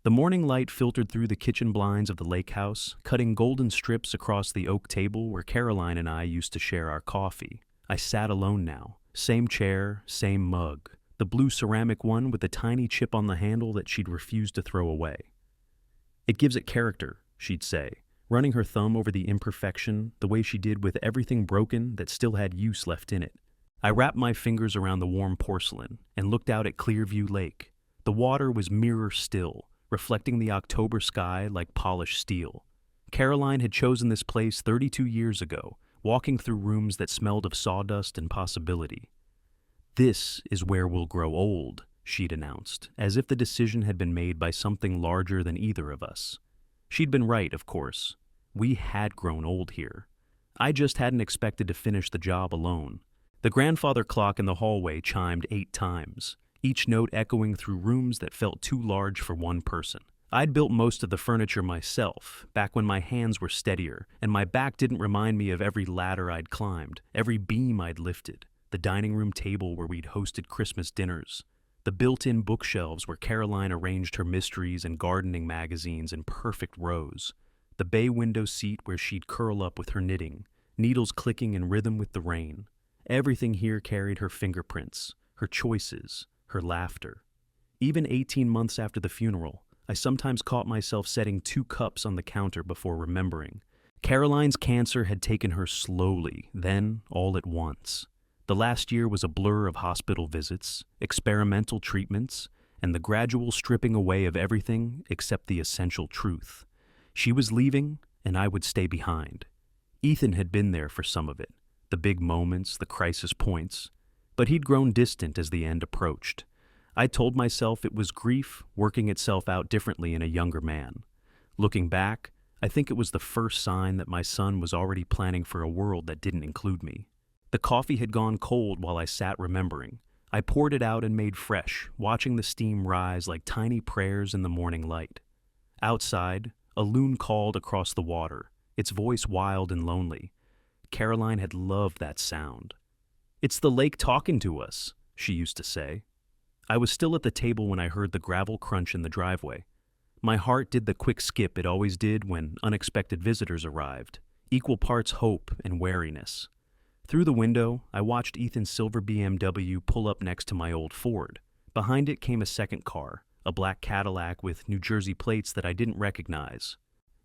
The morning light filtered through the kitchen blinds of the lakehouse, cutting golden strips across the oak table where Caroline and I used to share our coffee. I sat alone now. Same chair, same mug. The blue ceramic one with the tiny chip on the handle that she'd refused to throw away. "It gives it character," she'd say, running her thumb over the imperfection the way she did with everything broken that still had use left in it. I wrapped my fingers around the warm porcelain and looked out at Clearview Lake. The water was mirror still, reflecting the October sky like polished steel. Caroline had chosen this place 32 years ago, walking through rooms that smelled of sawdust and possibility. "This is where we'll grow old," she'd announced, as if the decision had been made by something larger than either of us. She'd been right, of course. We had grown old here. I just hadn't expected to finish the job alone. The grandfather clock in the hallway chimed 8 times, each note echoing through rooms that felt too large for one person. I'd built most of the furniture myself, back when my hands were steadier, and my back didn't remind me of every ladder I'd climbed, every beam I'd lifted, the dining room table where we'd hosted Christmas dinners, the built-in bookshelves where Caroline arranged her mysteries and gardening magazines in perfect rows, the bay window seat where she'd curl up with her knitting, needles clicking in rhythm with the rain. Everything here carried her fingerprints, her choices, her laughter. Even 18 months after the funeral, I sometimes caught myself setting 2 cups on the counter before remembering. Caroline's cancer had taken her slowly, then all at once. The last year was a blur of hospital visits, experimental treatments, and the gradual stripping away of everything except the essential truth. She was leaving, and I would stay behind. Ethan had been there for some of it, the big moments, the crisis points, but he'd grown distant as the end approached. I told myself it was grief working itself out differently in a younger man. Looking back, I think it was the first sign that my son was already planning for a world that didn't include me. The coffee had gone cold while I sat remembering. I poured it out and made fresh, watching the steam rise like tiny prayers in the morning light. Outside, a loon called across the water, its voice wild and lonely. Caroline had loved that sound. "It's the lake talking to us," she used to say. I was still at the table when I heard the gravel crunch in the driveway. My heart did the quick skip it always did when unexpected visitors arrived, equal parts hope and wariness. Through the window, I watched Ethan's silver BMW pull up next to my old Ford. Behind it came a second car, a black Cadillac with New Jersey plates that I didn't recognize.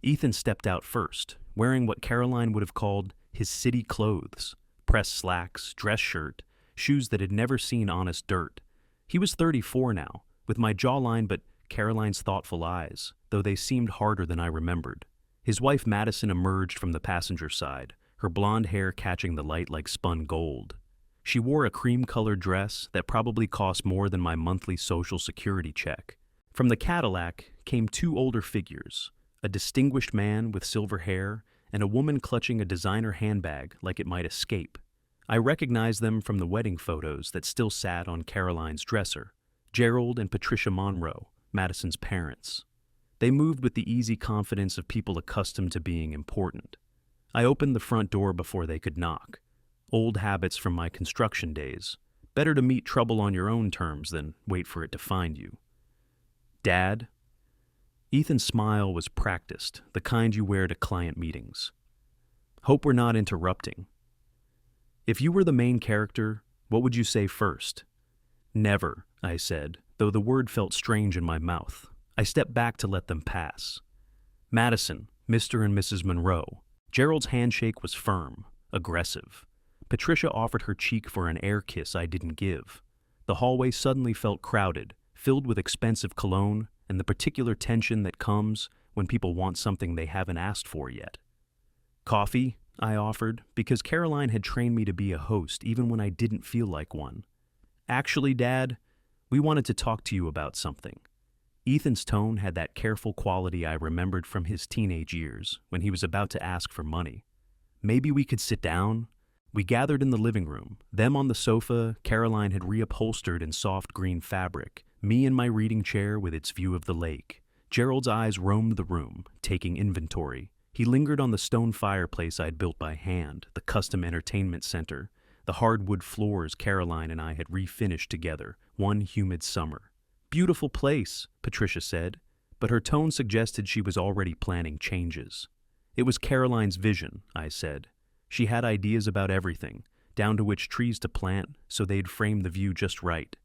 Ethan stepped out first, wearing what Caroline would have called his city clothes, pressed slacks, dress shirt, shoes that had never seen honest dirt. He was 34 now, with my jawline but Caroline's thoughtful eyes, though they seemed harder than I remembered. His wife Madison emerged from the passenger side, her blonde hair catching the light like spun gold. She wore a cream-colored dress that probably cost more than my monthly Social Security check. From the Cadillac came 2 older figures, a distinguished man with silver hair and a woman clutching a designer handbag like it might escape. I recognized them from the wedding photos that still sat on Caroline's dresser, Gerald and Patricia Monroe, Madison's parents. They moved with the easy confidence of people accustomed to being important. I opened the front door before they could knock. Old habits from my construction days. Better to meet trouble on your own terms than wait for it to find you. "Dad?" Ethan's smile was practiced, the kind you wear to client meetings. "Hope we're not interrupting. If you were the main character, what would you say first?" "Never," I said, though the word felt strange in my mouth. I stepped back to let them pass. "Madison, Mr. and Mrs. Monroe." Gerald's handshake was firm, aggressive. Patricia offered her cheek for an air kiss I didn't give. The hallway suddenly felt crowded, filled with expensive cologne and the particular tension that comes when people want something they haven't asked for yet. "Coffee?" I offered, because Caroline had trained me to be a host even when I didn't feel like one. "Actually, Dad, we wanted to talk to you about something." Ethan's tone had that careful quality I remembered from his teenage years when he was about to ask for money. "Maybe we could sit down?" We gathered in the living room, them on the sofa Caroline had reupholstered in soft green fabric, me in my reading chair with its view of the lake. Gerald's eyes roamed the room, taking inventory. He lingered on the stone fireplace I'd built by hand, the custom entertainment center, the hardwood floors Caroline and I had refinished together, one humid summer. "Beautiful place," Patricia said, but her tone suggested she was already planning changes. It was Caroline's vision, I said. She had ideas about everything, down to which trees to plant so they'd frame the view just right.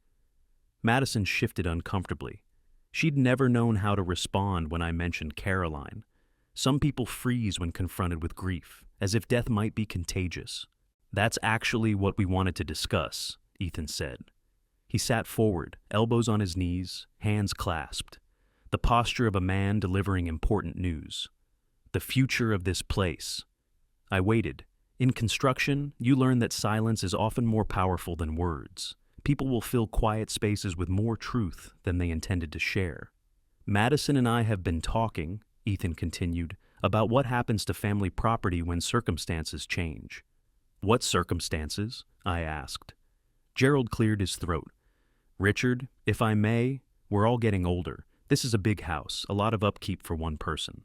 Madison shifted uncomfortably. She'd never known how to respond when I mentioned Caroline. Some people freeze when confronted with grief, as if death might be contagious. That's actually what we wanted to discuss, Ethan said. He sat forward, elbows on his knees, hands clasped. The posture of a man delivering important news. The future of this place. I waited. In construction, you learn that silence is often more powerful than words. People will fill quiet spaces with more truth than they intended to share. Madison and I have been talking, Ethan continued, about what happens to family property when circumstances change. What circumstances? I asked. Gerald cleared his throat. Richard, if I may, we're all getting older. This is a big house, a lot of upkeep for one person.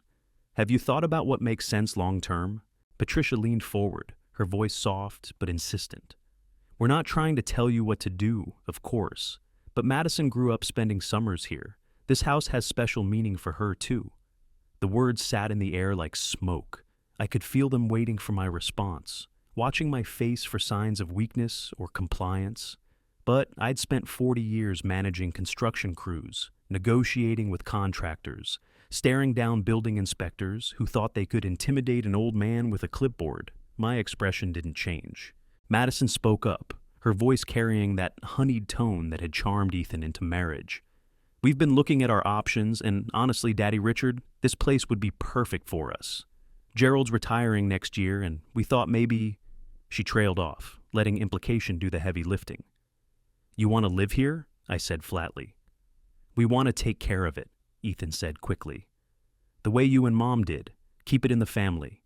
Have you thought about what makes sense long term? Patricia leaned forward, her voice soft but insistent. We're not trying to tell you what to do, of course, but Madison grew up spending summers here. This house has special meaning for her, too. The words sat in the air like smoke. I could feel them waiting for my response, watching my face for signs of weakness or compliance. But I'd spent 40 years managing construction crews, negotiating with contractors, staring down building inspectors who thought they could intimidate an old man with a clipboard. My expression didn't change. Madison spoke up, her voice carrying that honeyed tone that had charmed Ethan into marriage. We've been looking at our options, and honestly, Daddy Richard, this place would be perfect for us. Gerald's retiring next year, and we thought maybe... She trailed off, letting implication do the heavy lifting. You want to live here? I said flatly. We want to take care of it, Ethan said quickly. The way you and Mom did. Keep it in the family.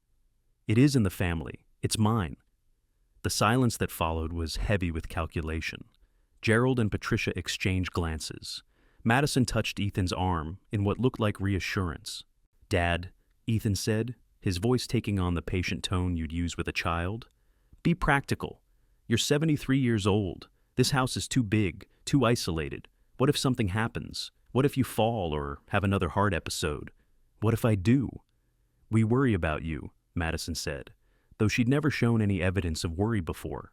It is in the family. It's mine. The silence that followed was heavy with calculation. Gerald and Patricia exchanged glances. Madison touched Ethan's arm in what looked like reassurance. Dad, Ethan said, his voice taking on the patient tone you'd use with a child. Be practical. You're 73 years old. This house is too big, too isolated. What if something happens? What if you fall or have another heart episode? What if I do? We worry about you, Madison said, though she'd never shown any evidence of worry before.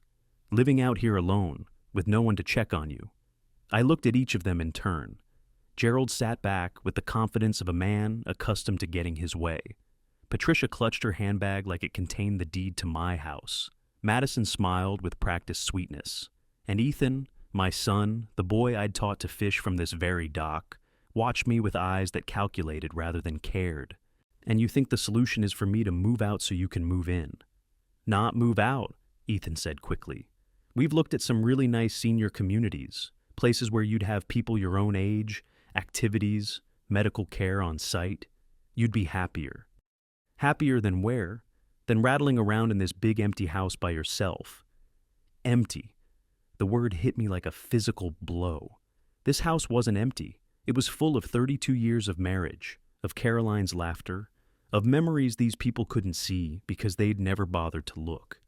Living out here alone, with no one to check on you. I looked at each of them in turn. Gerald sat back with the confidence of a man accustomed to getting his way. Patricia clutched her handbag like it contained the deed to my house. Madison smiled with practiced sweetness. And Ethan, my son, the boy I'd taught to fish from this very dock, watched me with eyes that calculated rather than cared. And you think the solution is for me to move out so you can move in? Not move out, Ethan said quickly. We've looked at some really nice senior communities, places where you'd have people your own age, activities, medical care on site. You'd be happier. Happier than where? Than rattling around in this big empty house by yourself. Empty. The word hit me like a physical blow. This house wasn't empty. It was full of 32 years of marriage, of Caroline's laughter, of memories these people couldn't see because they'd never bothered to look.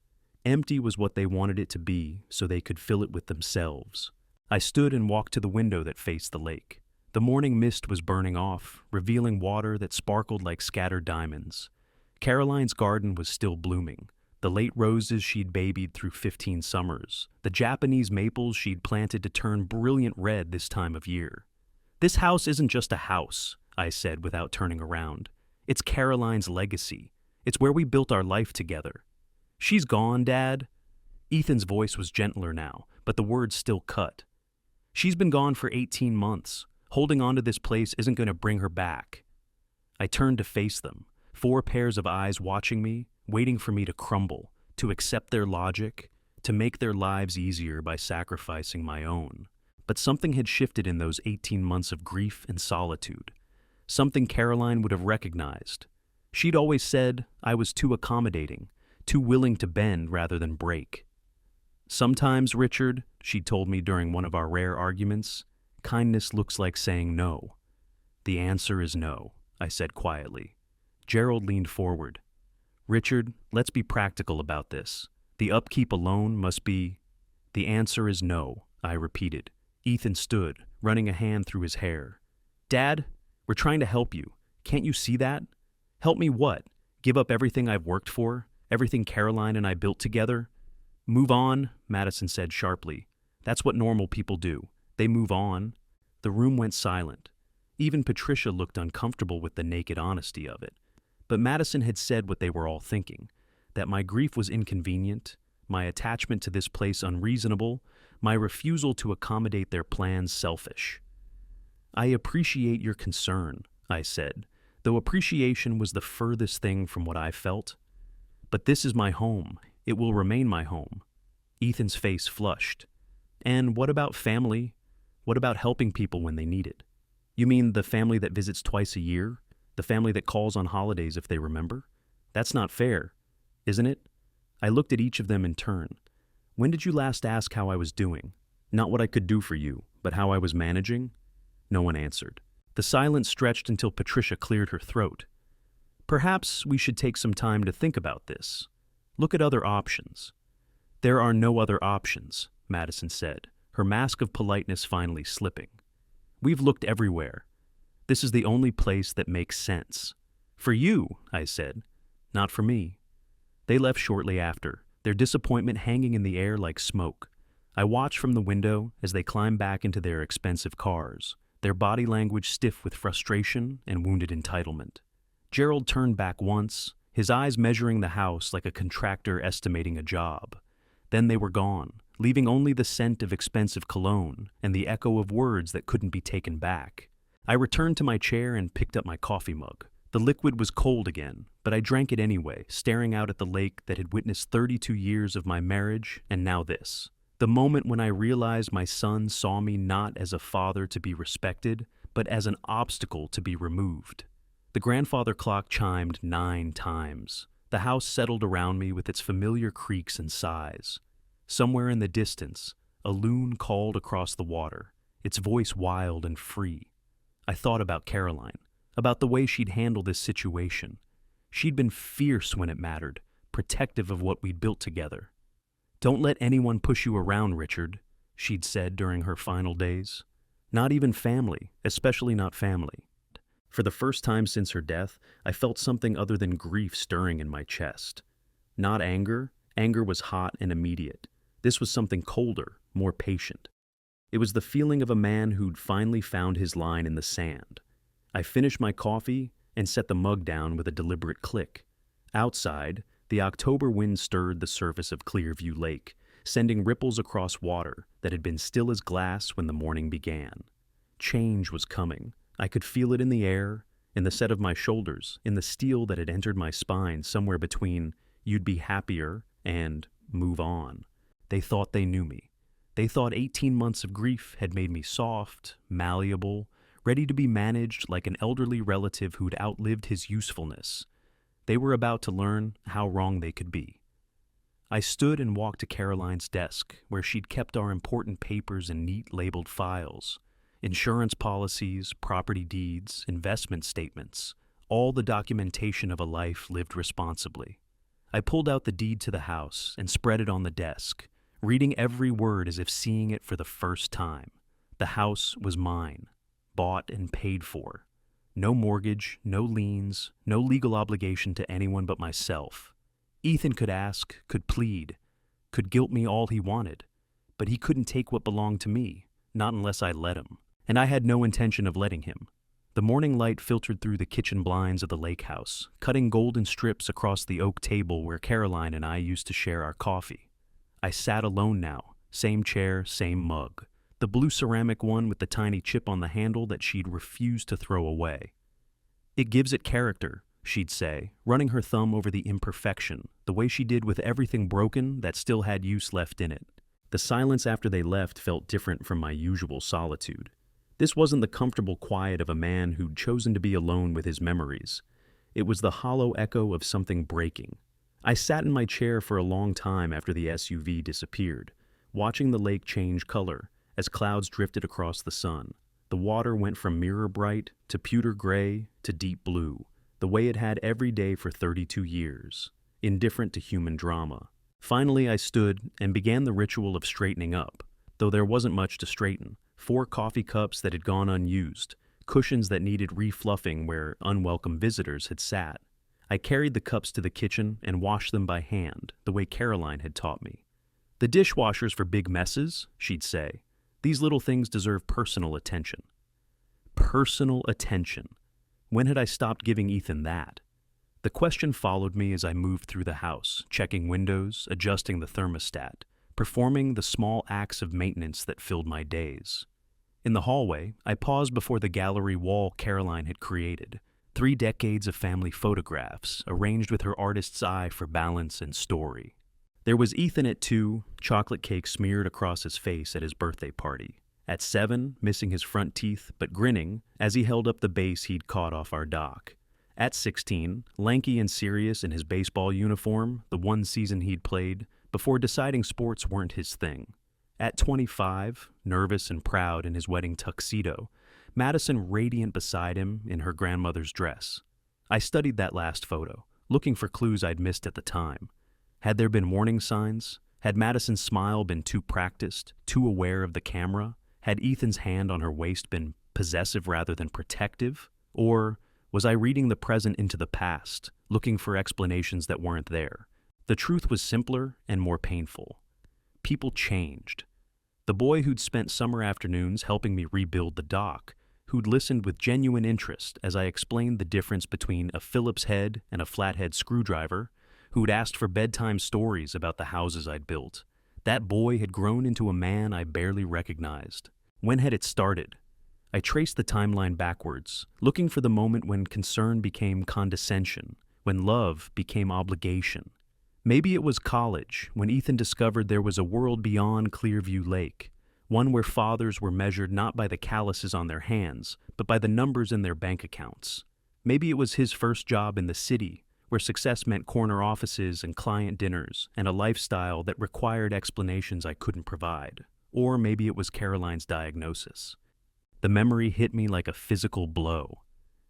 Empty was what they wanted it to be so they could fill it with themselves. I stood and walked to the window that faced the lake. The morning mist was burning off, revealing water that sparkled like scattered diamonds. Caroline's garden was still blooming. The late roses she'd babied through 15 summers. The Japanese maples she'd planted to turn brilliant red this time of year. This house isn't just a house, I said without turning around. It's Caroline's legacy. It's where we built our life together. She's gone, Dad. Ethan's voice was gentler now, but the words still cut. She's been gone for 18 months. Holding on to this place isn't going to bring her back. I turned to face them. 4 pairs of eyes watching me, waiting for me to crumble, to accept their logic, to make their lives easier by sacrificing my own. But something had shifted in those 18 months of grief and solitude. Something Caroline would have recognized. She'd always said I was too accommodating, too willing to bend rather than break. Sometimes, Richard, she told me during one of our rare arguments, kindness looks like saying no. The answer is no, I said quietly. Gerald leaned forward. Richard, let's be practical about this. The upkeep alone must be... The answer is no, I repeated. Ethan stood, running a hand through his hair. Dad, We're trying to help you. Can't you see that? Help me what? Give up everything I've worked for? Everything Caroline and I built together? Move on, Madison said sharply. That's what normal people do. They move on. The room went silent. Even Patricia looked uncomfortable with the naked honesty of it. But Madison had said what they were all thinking, that my grief was inconvenient, my attachment to this place unreasonable, my refusal to accommodate their plans selfish. I appreciate your concern, I said, though appreciation was the furthest thing from what I felt. But this is my home. It will remain my home. Ethan's face flushed. And what about family? What about helping people when they need it? You mean the family that visits twice a year? The family that calls on holidays if they remember? That's not fair, isn't it? I looked at each of them in turn. When did you last ask how I was doing? Not what I could do for you, but how I was managing? No one answered. The silence stretched until Patricia cleared her throat. Perhaps we should take some time to think about this. Look at other options. There are no other options, Madison said, her mask of politeness finally slipping. We've looked everywhere. This is the only place that makes sense. For you, I said, not for me. They left shortly after, their disappointment hanging in the air like smoke. I watched from the window as they climbed back into their expensive cars, their body language stiff with frustration and wounded entitlement. Gerald turned back once, his eyes measuring the house like a contractor estimating a job. Then they were gone, leaving only the scent of expensive cologne and the echo of words that couldn't be taken back. I returned to my chair and picked up my coffee mug. The liquid was cold again, but I drank it anyway, staring out at the lake that had witnessed 32 years of my marriage and now this. The moment when I realized my son saw me not as a father to be respected, but as an obstacle to be removed. The grandfather clock chimed 9 times. The house settled around me with its familiar creaks and sighs. Somewhere in the distance, a loon called across the water, its voice wild and free. I thought about Caroline, about the way she'd handle this situation. She'd been fierce when it mattered, protective of what we'd built together. "Don't let anyone push you around, Richard," she'd said during her final days. Not even family, especially not family. For the first time since her death, I felt something other than grief stirring in my chest. Not anger. Anger was hot and immediate. This was something colder, more patient. It was the feeling of a man who'd finally found his line in the sand. I finished my coffee and set the mug down with a deliberate click. Outside, the October wind stirred the surface of Clearview Lake, sending ripples across water that had been still as glass when the morning began. Change was coming. I could feel it in the air, in the set of my shoulders, in the steel that had entered my spine somewhere between "you'd be happier" and "move on." They thought they knew me. They thought 18 months of grief had made me soft, malleable, ready to be managed like an elderly relative who'd outlived his usefulness. They were about to learn how wrong they could be. I stood and walked to Caroline's desk, where she'd kept our important papers in neat labeled files. Insurance policies, property deeds, investment statements, all the documentation of a life lived responsibly. I pulled out the deed to the house and spread it on the desk, reading every word as if seeing it for the first time. The house was mine, bought and paid for. No mortgage, no liens, no legal obligation to anyone but myself. Ethan could ask, could plead, could guilt me all he wanted, but he couldn't take what belonged to me, not unless I let him. And I had no intention of letting him. The morning light filtered through the kitchen blinds of the lakehouse, cutting golden strips across the oak table where Caroline and I used to share our coffee. I sat alone now, same chair, same mug, the blue ceramic one with the tiny chip on the handle that she'd refused to throw away. "It gives it character," she'd say, running her thumb over the imperfection, the way she did with everything broken that still had use left in it. The silence after they left felt different from my usual solitude. This wasn't the comfortable quiet of a man who'd chosen to be alone with his memories. It was the hollow echo of something breaking. I sat in my chair for a long time after the SUV disappeared, watching the lake change color as clouds drifted across the sun. The water went from mirror bright to pewter gray to deep blue, the way it had every day for 32 years, indifferent to human drama. Finally, I stood and began the ritual of straightening up, though there wasn't much to straighten. 4 coffee cups that had gone unused, cushions that needed refluffing where unwelcome visitors had sat. I carried the cups to the kitchen and washed them by hand, the way Caroline had taught me. "The dishwasher's for big messes," she'd say. "These little things deserve personal attention." Personal attention. When had I stopped giving Ethan that? The question followed me as I moved through the house, checking windows, adjusting the thermostat, performing the small acts of maintenance that filled my days. In the hallway, I paused before the gallery wall Caroline had created. 3 decades of family photographs, arranged with her artist's eye for balance and story. There was Ethan at 2, chocolate cake smeared across his face at his birthday party. At 7, missing his front teeth, but grinning as he held up the base he'd caught off our dock. At 16, lanky and serious in his baseball uniform, the one season he'd played, before deciding sports weren't his thing. At 25, nervous and proud in his wedding tuxedo, Madison radiant beside him in her grandmother's dress. I studied that last photo, looking for clues I'd missed at the time. Had there been warning signs? Had Madison's smile been too practiced, too aware of the camera? Had Ethan's hand on her waist been possessive rather than protective? Or was I reading the present into the past, looking for explanations that weren't there? The truth was simpler and more painful. People changed. The boy who'd spent summer afternoons helping me rebuild the dock, who'd listened with genuine interest as I explained the difference between a Phillips head and a flathead screwdriver, who'd asked for bedtime stories about the houses I'd built. That boy had grown into a man I barely recognized. When had it started? I traced the timeline backwards, looking for the moment when concern became condescension, when love became obligation. Maybe it was college, when Ethan discovered there was a world beyond Clearview Lake, one where fathers were measured not by the calluses on their hands, but by the numbers in their bank accounts. Maybe it was his first job in the city, where success meant corner offices and client dinners and a lifestyle that required explanations I couldn't provide. Or maybe it was Caroline's diagnosis. The memory hit me like a physical blow.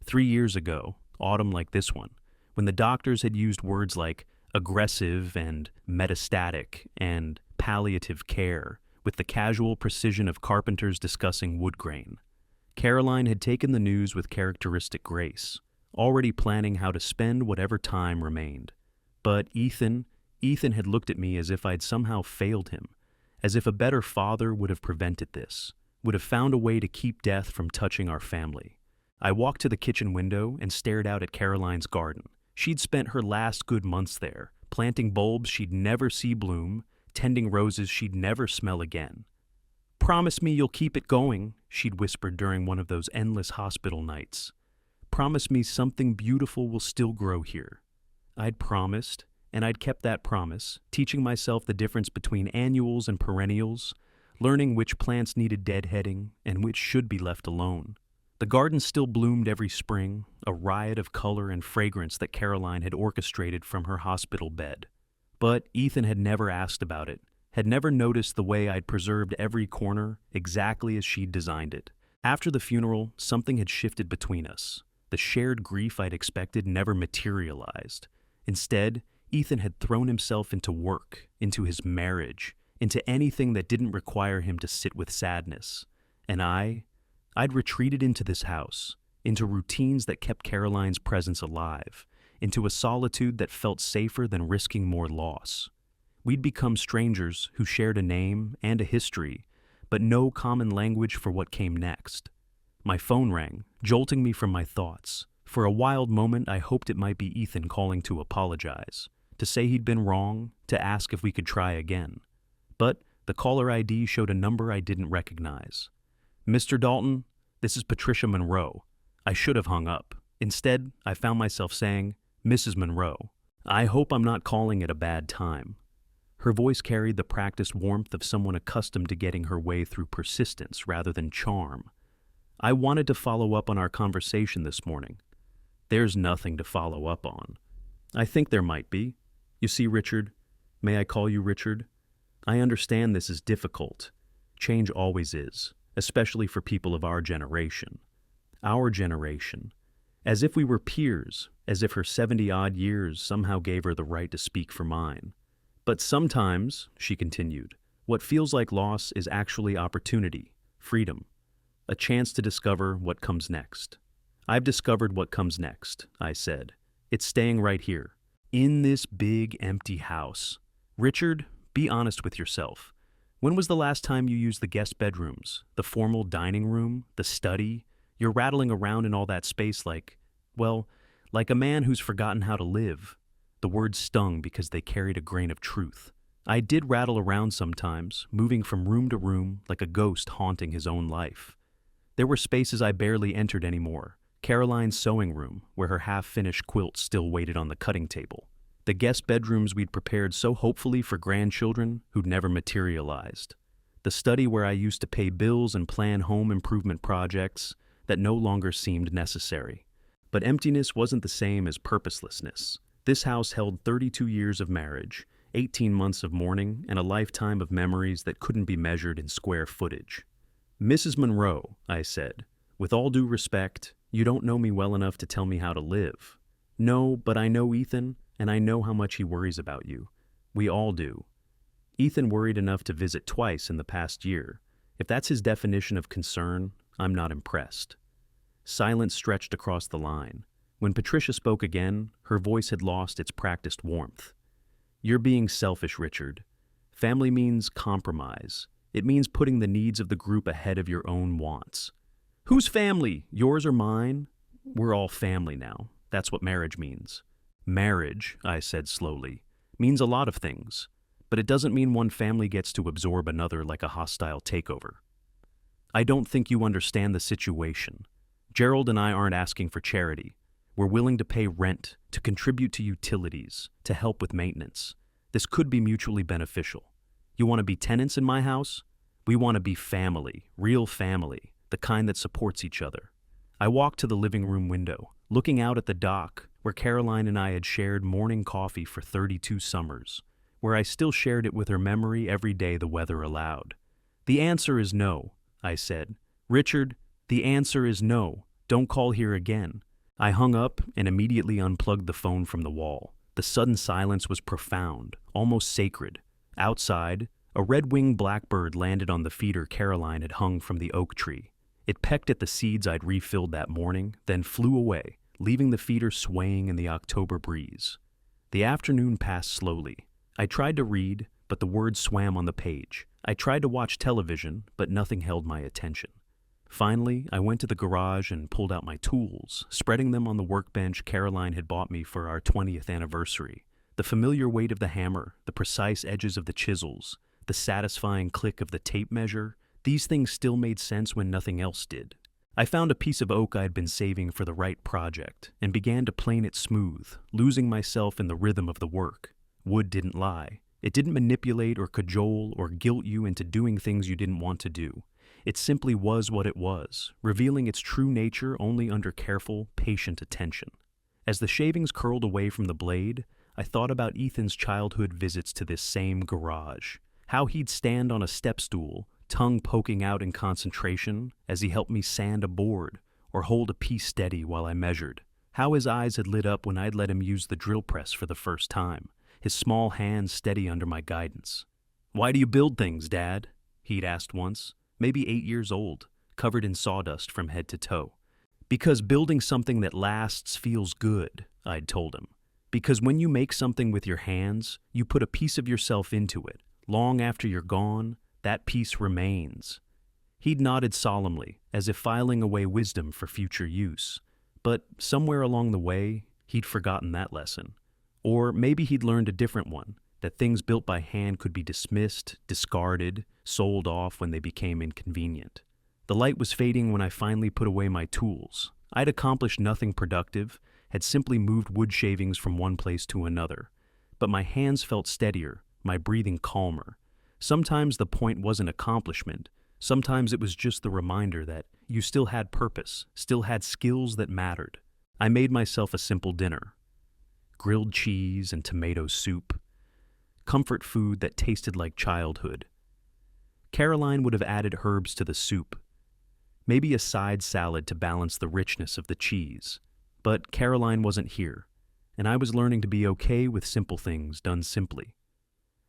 3 years ago, autumn like this one, when the doctors had used words like aggressive and metastatic and palliative care with the casual precision of carpenters discussing wood grain. Caroline had taken the news with characteristic grace, already planning how to spend whatever time remained. But Ethan had looked at me as if I'd somehow failed him, as if a better father would have prevented this, would have found a way to keep death from touching our family. I walked to the kitchen window and stared out at Caroline's garden. She'd spent her last good months there, planting bulbs she'd never see bloom, tending roses she'd never smell again. "Promise me you'll keep it going," she'd whispered during one of those endless hospital nights. "Promise me something beautiful will still grow here." I'd promised, and I'd kept that promise, teaching myself the difference between annuals and perennials, learning which plants needed deadheading and which should be left alone. The garden still bloomed every spring, a riot of color and fragrance that Caroline had orchestrated from her hospital bed. But Ethan had never asked about it, had never noticed the way I'd preserved every corner exactly as she'd designed it. After the funeral, something had shifted between us. The shared grief I'd expected never materialized. Instead, Ethan had thrown himself into work, into his marriage, into anything that didn't require him to sit with sadness. And I'd retreated into this house, into routines that kept Caroline's presence alive, into a solitude that felt safer than risking more loss. We'd become strangers who shared a name and a history, but no common language for what came next. My phone rang, jolting me from my thoughts. For a wild moment, I hoped it might be Ethan calling to apologize, to say he'd been wrong, to ask if we could try again. But the caller ID showed a number I didn't recognize. "Mr. Dalton, this is Patricia Monroe." I should have hung up. Instead, I found myself saying, "Mrs. Monroe, I hope I'm not calling at a bad time." Her voice carried the practiced warmth of someone accustomed to getting her way through persistence rather than charm. I wanted to follow up on our conversation this morning. There's nothing to follow up on. I think there might be. You see, Richard, may I call you Richard? I understand this is difficult. Change always is, especially for people of our generation. Our generation. As if we were peers, as if her 70-odd years somehow gave her the right to speak for mine. But sometimes, she continued, what feels like loss is actually opportunity, freedom. a chance to discover what comes next. I've discovered what comes next, I said. It's staying right here, in this big empty house. Richard, be honest with yourself. When was the last time you used the guest bedrooms, the formal dining room, the study? You're rattling around in all that space like a man who's forgotten how to live. The words stung because they carried a grain of truth. I did rattle around sometimes, moving from room to room like a ghost haunting his own life. There were spaces I barely entered anymore. Caroline's sewing room, where her half-finished quilt still waited on the cutting table. The guest bedrooms we'd prepared so hopefully for grandchildren who'd never materialized. The study where I used to pay bills and plan home improvement projects that no longer seemed necessary. But emptiness wasn't the same as purposelessness. This house held 32 years of marriage, 18 months of mourning, and a lifetime of memories that couldn't be measured in square footage. Mrs. Monroe, I said, with all due respect, you don't know me well enough to tell me how to live. No, but I know Ethan, and I know how much he worries about you. We all do. Ethan worried enough to visit twice in the past year. If that's his definition of concern, I'm not impressed. Silence stretched across the line. When Patricia spoke again, her voice had lost its practiced warmth. You're being selfish, Richard. Family means compromise. It means putting the needs of the group ahead of your own wants. Whose family? Yours or mine? We're all family now. That's what marriage means. Marriage, I said slowly, means a lot of things, but it doesn't mean one family gets to absorb another like a hostile takeover. I don't think you understand the situation. Gerald and I aren't asking for charity. We're willing to pay rent, to contribute to utilities, to help with maintenance. This could be mutually beneficial. You want to be tenants in my house? We want to be family, real family, the kind that supports each other. I walked to the living room window, looking out at the dock, where Caroline and I had shared morning coffee for 32 summers, where I still shared it with her memory every day the weather allowed. The answer is no, I said. Richard, the answer is no. Don't call here again. I hung up and immediately unplugged the phone from the wall. The sudden silence was profound, almost sacred. Outside, a red-winged blackbird landed on the feeder Caroline had hung from the oak tree. It pecked at the seeds I'd refilled that morning, then flew away, leaving the feeder swaying in the October breeze. The afternoon passed slowly. I tried to read, but the words swam on the page. I tried to watch television, but nothing held my attention. Finally, I went to the garage and pulled out my tools, spreading them on the workbench Caroline had bought me for our 20th anniversary. The familiar weight of the hammer, the precise edges of the chisels, the satisfying click of the tape measure, these things still made sense when nothing else did. I found a piece of oak I had been saving for the right project and began to plane it smooth, losing myself in the rhythm of the work. Wood didn't lie. It didn't manipulate or cajole or guilt you into doing things you didn't want to do. It simply was what it was, revealing its true nature only under careful, patient attention. As the shavings curled away from the blade, I thought about Ethan's childhood visits to this same garage, how he'd stand on a step stool, tongue poking out in concentration as he helped me sand a board or hold a piece steady while I measured. How his eyes had lit up when I'd let him use the drill press for the first time, his small hands steady under my guidance. "Why do you build things, Dad?" he'd asked once, maybe 8 years old, covered in sawdust from head to toe. "Because building something that lasts feels good," I'd told him. "Because when you make something with your hands, you put a piece of yourself into it. Long after you're gone, that piece remains." He'd nodded solemnly, as if filing away wisdom for future use. But somewhere along the way, he'd forgotten that lesson. Or maybe he'd learned a different one, that things built by hand could be dismissed, discarded, sold off when they became inconvenient. The light was fading when I finally put away my tools. I'd accomplished nothing productive, had simply moved wood shavings from one place to another. But my hands felt steadier, my breathing calmer. Sometimes the point wasn't accomplishment. Sometimes it was just the reminder that you still had purpose, still had skills that mattered. I made myself a simple dinner. Grilled cheese and tomato soup. Comfort food that tasted like childhood. Caroline would have added herbs to the soup. Maybe a side salad to balance the richness of the cheese. But Caroline wasn't here, and I was learning to be okay with simple things done simply.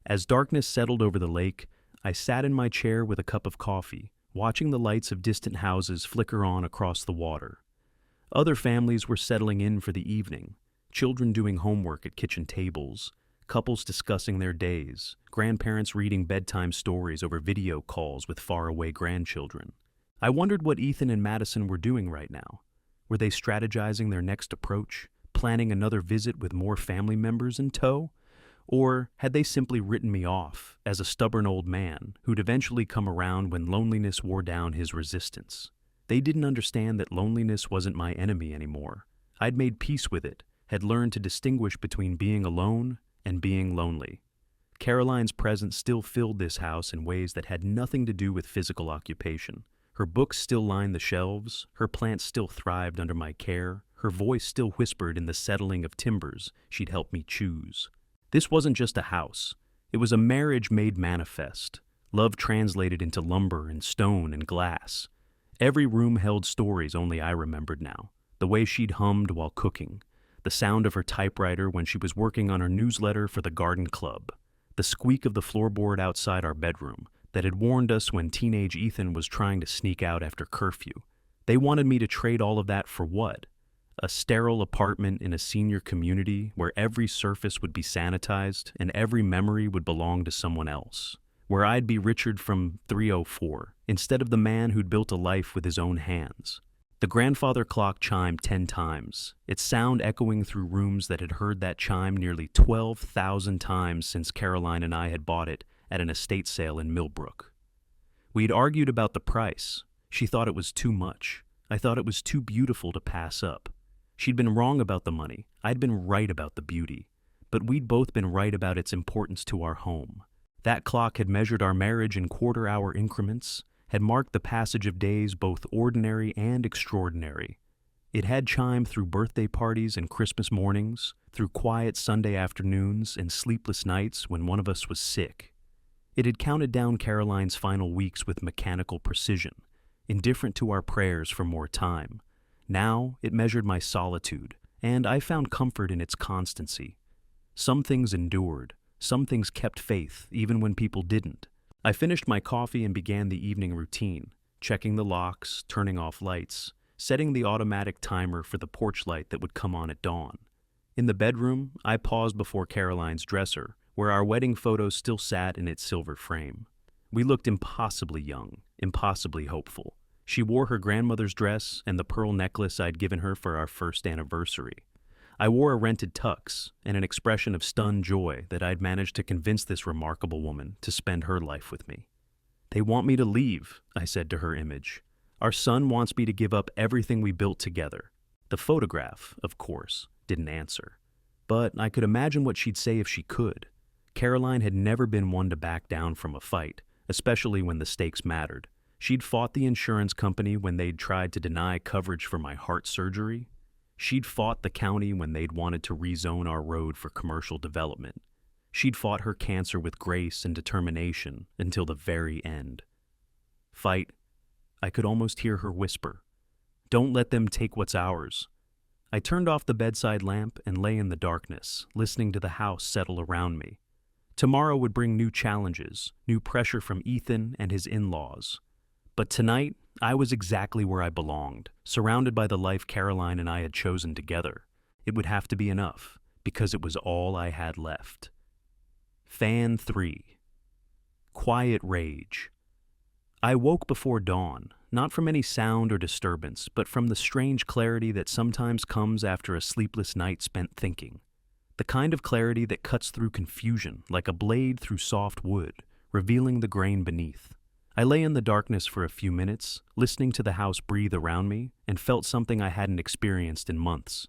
As darkness settled over the lake, I sat in my chair with a cup of coffee, watching the lights of distant houses flicker on across the water. Other families were settling in for the evening, children doing homework at kitchen tables, couples discussing their days, grandparents reading bedtime stories over video calls with faraway grandchildren. I wondered what Ethan and Madison were doing right now. Were they strategizing their next approach, planning another visit with more family members in tow? Or had they simply written me off as a stubborn old man who'd eventually come around when loneliness wore down his resistance? They didn't understand that loneliness wasn't my enemy anymore. I'd made peace with it, had learned to distinguish between being alone and being lonely. Caroline's presence still filled this house in ways that had nothing to do with physical occupation. Her books still lined the shelves, her plants still thrived under my care, her voice still whispered in the settling of timbers she'd helped me choose. This wasn't just a house. It was a marriage made manifest, love translated into lumber and stone and glass. Every room held stories only I remembered now, the way she'd hummed while cooking, the sound of her typewriter when she was working on her newsletter for the garden club, the squeak of the floorboard outside our bedroom that had warned us when teenage Ethan was trying to sneak out after curfew. They wanted me to trade all of that for what? A sterile apartment in a senior community where every surface would be sanitized and every memory would belong to someone else. Where I'd be Richard from 304 instead of the man who'd built a life with his own hands. The grandfather clock chimed 10 times, its sound echoing through rooms that had heard that chime nearly 12,000 times since Caroline and I had bought it at an estate sale in Millbrook. We'd argued about the price. She thought it was too much. I thought it was too beautiful to pass up. She'd been wrong about the money. I'd been right about the beauty. But we'd both been right about its importance to our home. That clock had measured our marriage in quarter-hour increments, had marked the passage of days both ordinary and extraordinary. It had chimed through birthday parties and Christmas mornings, through quiet Sunday afternoons and sleepless nights when one of us was sick. It had counted down Caroline's final weeks with mechanical precision, indifferent to our prayers for more time. Now it measured my solitude, and I found comfort in its constancy. Some things endured, some things kept faith even when people didn't. I finished my coffee and began the evening routine, checking the locks, turning off lights, setting the automatic timer for the porch light that would come on at dawn. In the bedroom, I paused before Caroline's dresser, where our wedding photo still sat in its silver frame. We looked impossibly young, impossibly hopeful. She wore her grandmother's dress and the pearl necklace I'd given her for our first anniversary. I wore a rented tux and an expression of stunned joy that I'd managed to convince this remarkable woman to spend her life with me. "They want me to leave," I said to her image. "Our son wants me to give up everything we built together." The photograph, of course, didn't answer. But I could imagine what she'd say if she could. Caroline had never been one to back down from a fight, especially when the stakes mattered. She'd fought the insurance company when they'd tried to deny coverage for my heart surgery. She'd fought the county when they'd wanted to rezone our road for commercial development. She'd fought her cancer with grace and determination until the very end. "Fight," I could almost hear her whisper. "Don't let them take what's ours." I turned off the bedside lamp and lay in the darkness, listening to the house settle around me. Tomorrow would bring new challenges, new pressure from Ethan and his in-laws. But tonight, I was exactly where I belonged, surrounded by the life Caroline and I had chosen together. It would have to be enough, because it was all I had left. Fan 3. Quiet rage. I woke before dawn, not from any sound or disturbance, but from the strange clarity that sometimes comes after a sleepless night spent thinking. The kind of clarity that cuts through confusion like a blade through soft wood, revealing the grain beneath. I lay in the darkness for a few minutes, listening to the house breathe around me, and felt something I hadn't experienced in months.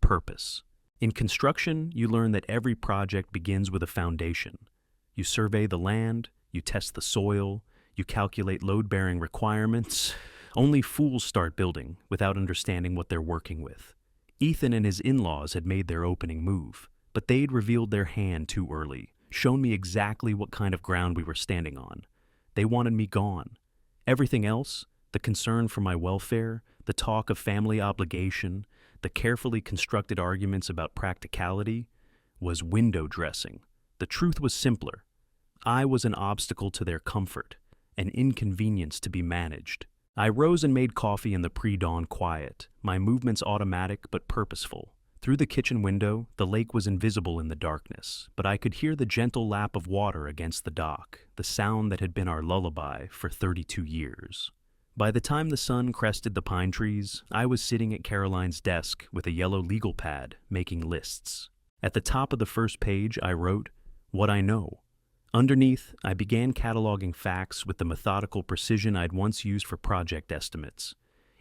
Purpose. In construction, you learn that every project begins with a foundation. You survey the land, you test the soil, you calculate load-bearing requirements. Only fools start building without understanding what they're working with. Ethan and his in-laws had made their opening move, but they'd revealed their hand too early, shown me exactly what kind of ground we were standing on. They wanted me gone. Everything else, the concern for my welfare, the talk of family obligation, the carefully constructed arguments about practicality, was window dressing. The truth was simpler. I was an obstacle to their comfort, an inconvenience to be managed. I rose and made coffee in the pre-dawn quiet, my movements automatic but purposeful. Through the kitchen window, the lake was invisible in the darkness, but I could hear the gentle lap of water against the dock, the sound that had been our lullaby for 32 years. By the time the sun crested the pine trees, I was sitting at Caroline's desk with a yellow legal pad, making lists. At the top of the first page, I wrote, "What I know." Underneath, I began cataloging facts with the methodical precision I'd once used for project estimates.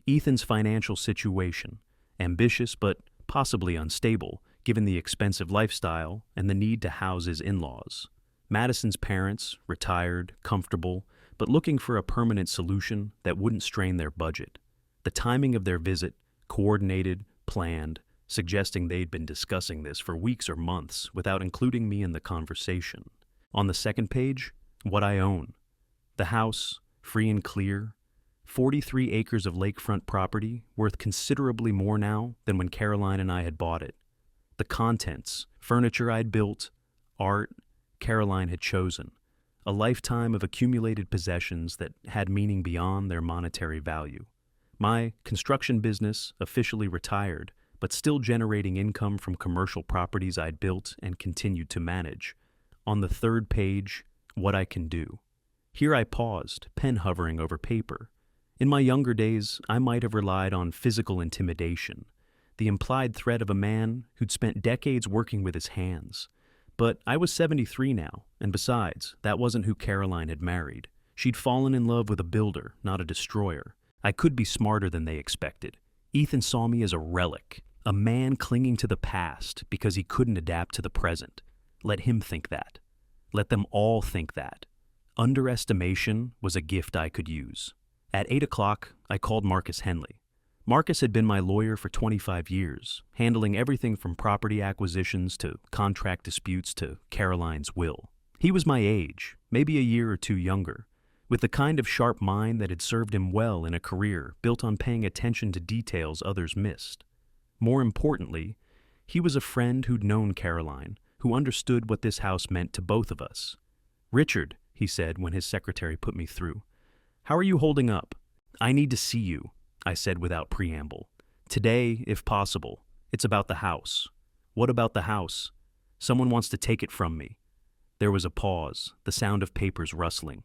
Ethan's financial situation, ambitious but possibly unstable, given the expensive lifestyle and the need to house his in-laws. Madison's parents, retired, comfortable, but looking for a permanent solution that wouldn't strain their budget. The timing of their visit, coordinated, planned, suggesting they'd been discussing this for weeks or months without including me in the conversation. On the second page, what I own. The house, free and clear, 43 acres of lakefront property, worth considerably more now than when Caroline and I had bought it. The contents, furniture I'd built, art Caroline had chosen. A lifetime of accumulated possessions that had meaning beyond their monetary value. My construction business, officially retired, but still generating income from commercial properties I'd built and continued to manage. On the third page, what I can do. Here I paused, pen hovering over paper. In my younger days, I might have relied on physical intimidation, the implied threat of a man who'd spent decades working with his hands. But I was 73 now, and besides, that wasn't who Caroline had married. She'd fallen in love with a builder, not a destroyer. I could be smarter than they expected. Ethan saw me as a relic, a man clinging to the past because he couldn't adapt to the present. Let him think that. Let them all think that. Underestimation was a gift I could use. At 8 o'clock, I called Marcus Henley. Marcus had been my lawyer for 25 years, handling everything from property acquisitions to contract disputes to Caroline's will. He was my age, maybe a year or two younger, with the kind of sharp mind that had served him well in a career built on paying attention to details others missed. More importantly, he was a friend who'd known Caroline, who understood what this house meant to both of us. "Richard," he said when his secretary put me through, "how are you holding up? I need to see you," I said without preamble. "Today, if possible. It's about the house." "What about the house?" "Someone wants to take it from me." There was a pause, the sound of papers rustling.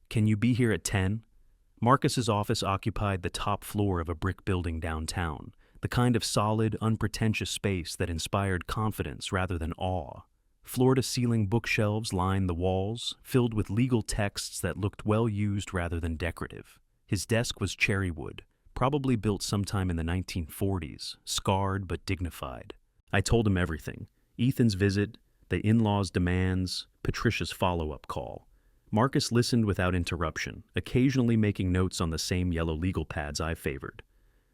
"Can you be here at 10? Marcus's office occupied the top floor of a brick building downtown, the kind of solid, unpretentious space that inspired confidence rather than awe. Floor-to-ceiling bookshelves lined the walls, filled with legal texts that looked well-used rather than decorative. His desk was cherry wood, probably built sometime in the 1940s, scarred but dignified. I told him everything. Ethan's visit, the in-laws' demands, Patricia's follow-up call. Marcus listened without interruption, occasionally making notes on the same yellow legal pads I favored.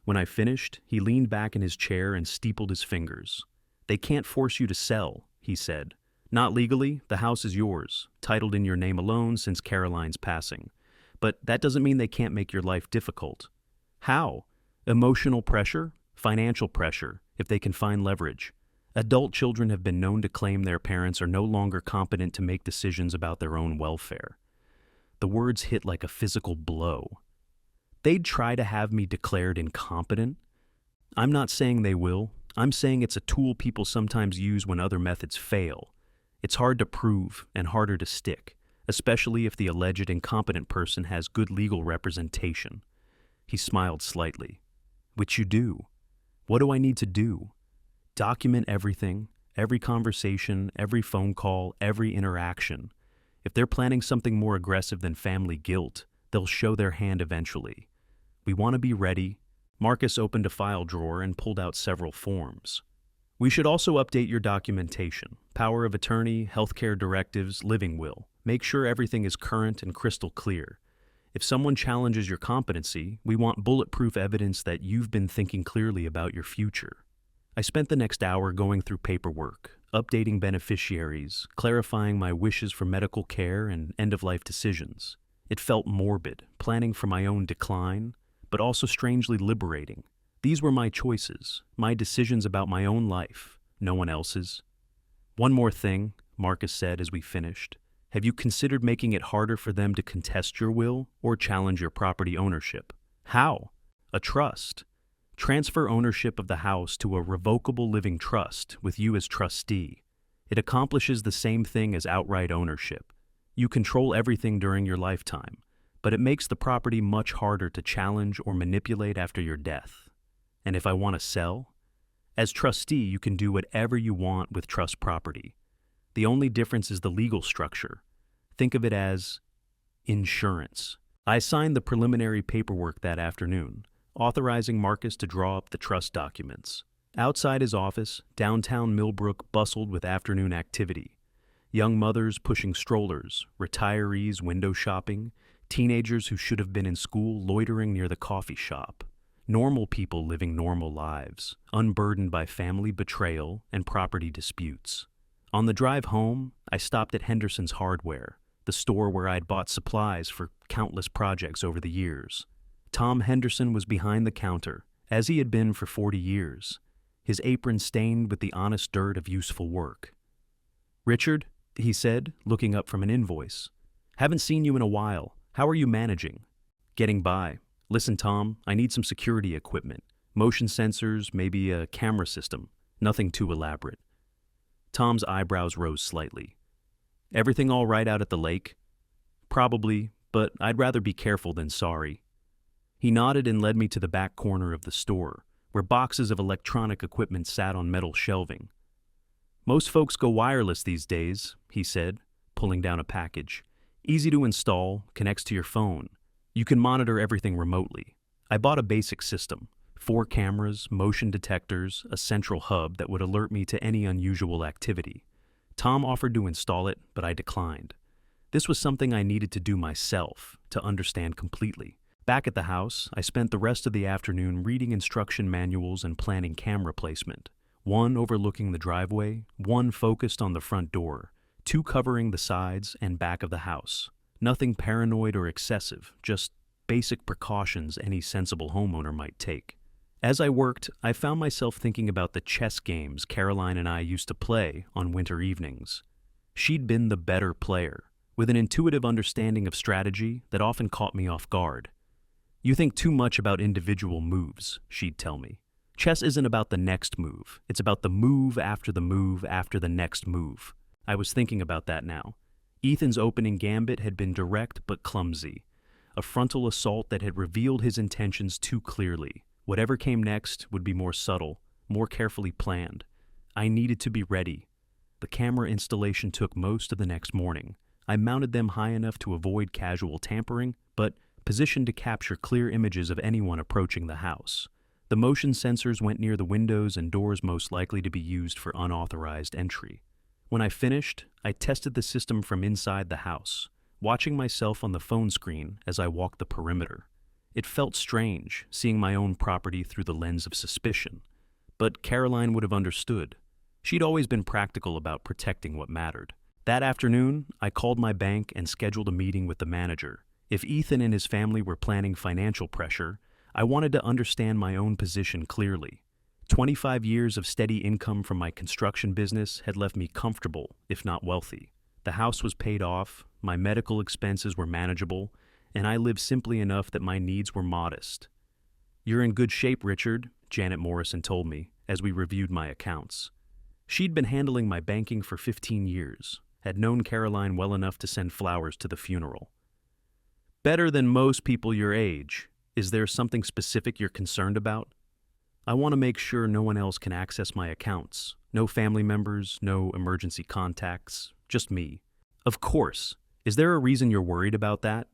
When I finished, he leaned back in his chair and steepled his fingers. "They can't force you to sell," he said. "Not legally, the house is yours, titled in your name alone since Caroline's passing. But that doesn't mean they can't make your life difficult." "How?" "Emotional pressure, financial pressure, if they can find leverage. Adult children have been known to claim their parents are no longer competent to make decisions about their own welfare." The words hit like a physical blow. They'd try to have me declared incompetent? I'm not saying they will. I'm saying it's a tool people sometimes use when other methods fail. It's hard to prove and harder to stick, especially if the alleged incompetent person has good legal representation. He smiled slightly. "Which you do. What do I need to do?" "Document everything, every conversation, every phone call, every interaction. If they're planning something more aggressive than family guilt, they'll show their hand eventually. We want to be ready." Marcus opened a file drawer and pulled out several forms. "We should also update your documentation. Power of attorney, healthcare directives, living will. Make sure everything is current and crystal clear. If someone challenges your competency, we want bulletproof evidence that you've been thinking clearly about your future." I spent the next hour going through paperwork, updating beneficiaries, clarifying my wishes for medical care and end-of-life decisions. It felt morbid, planning for my own decline, but also strangely liberating. These were my choices, my decisions about my own life, no one else's. "One more thing," Marcus said as we finished. Have you considered making it harder for them to contest your will or challenge your property ownership? How? A trust. Transfer ownership of the house to a revocable living trust with you as trustee. It accomplishes the same thing as outright ownership. You control everything during your lifetime, but it makes the property much harder to challenge or manipulate after your death. And if I want to sell? As trustee, you can do whatever you want with trust property. The only difference is the legal structure. Think of it as insurance. I signed the preliminary paperwork that afternoon, authorizing Marcus to draw up the trust documents. Outside his office, downtown Millbrook bustled with afternoon activity. Young mothers pushing strollers, retirees window shopping, teenagers who should have been in school loitering near the coffee shop. Normal people living normal lives, unburdened by family betrayal and property disputes. On the drive home, I stopped at Henderson's Hardware, the store where I'd bought supplies for countless projects over the years. Tom Henderson was behind the counter, as he had been for 40 years, his apron stained with the honest dirt of useful work. "Richard," he said, looking up from an invoice. "Haven't seen you in a while. How are you managing?" "Getting by. Listen, Tom, I need some security equipment. Motion sensors, maybe a camera system. Nothing too elaborate." Tom's eyebrows rose slightly. "Everything all right out at the lake?" "Probably, but I'd rather be careful than sorry." He nodded and led me to the back corner of the store, where boxes of electronic equipment sat on metal shelving. "Most folks go wireless these days," he said, pulling down a package. "Easy to install, connects to your phone. You can monitor everything remotely. I bought a basic system. 4 cameras, motion detectors, a central hub that would alert me to any unusual activity. Tom offered to install it, but I declined. This was something I needed to do myself, to understand completely. Back at the house, I spent the rest of the afternoon reading instruction manuals and planning camera placement. One overlooking the driveway, one focused on the front door, 2 covering the sides and back of the house. Nothing paranoid or excessive, just basic precautions any sensible homeowner might take. As I worked, I found myself thinking about the chess games Caroline and I used to play on winter evenings. She'd been the better player, with an intuitive understanding of strategy that often caught me off guard. "You think too much about individual moves," she'd tell me. "Chess isn't about the next move, it's about the move after the move after the next move." I was thinking about that now. Ethan's opening gambit had been direct but clumsy, a frontal assault that had revealed his intentions too clearly. Whatever came next would be more subtle, more carefully planned. I needed to be ready. The camera installation took most of the next morning. I mounted them high enough to avoid casual tampering, but positioned to capture clear images of anyone approaching the house. The motion sensors went near the windows and doors most likely to be used for unauthorized entry. When I finished, I tested the system from inside the house, watching myself on the phone screen as I walked the perimeter. It felt strange, seeing my own property through the lens of suspicion. But Caroline would have understood. She'd always been practical about protecting what mattered. That afternoon, I called my bank and scheduled a meeting with the manager. If Ethan and his family were planning financial pressure, I wanted to understand my own position clearly. 25 years of steady income from my construction business had left me comfortable, if not wealthy. The house was paid off, my medical expenses were manageable, and I lived simply enough that my needs were modest. "You're in good shape, Richard," Janet Morrison told me as we reviewed my accounts. She'd been handling my banking for 15 years, had known Caroline well enough to send flowers to the funeral. "Better than most people your age. Is there something specific you're concerned about?" "I want to make sure no one else can access my accounts. No family members, no emergency contacts, just me." "Of course. Is there a reason you're worried about that?"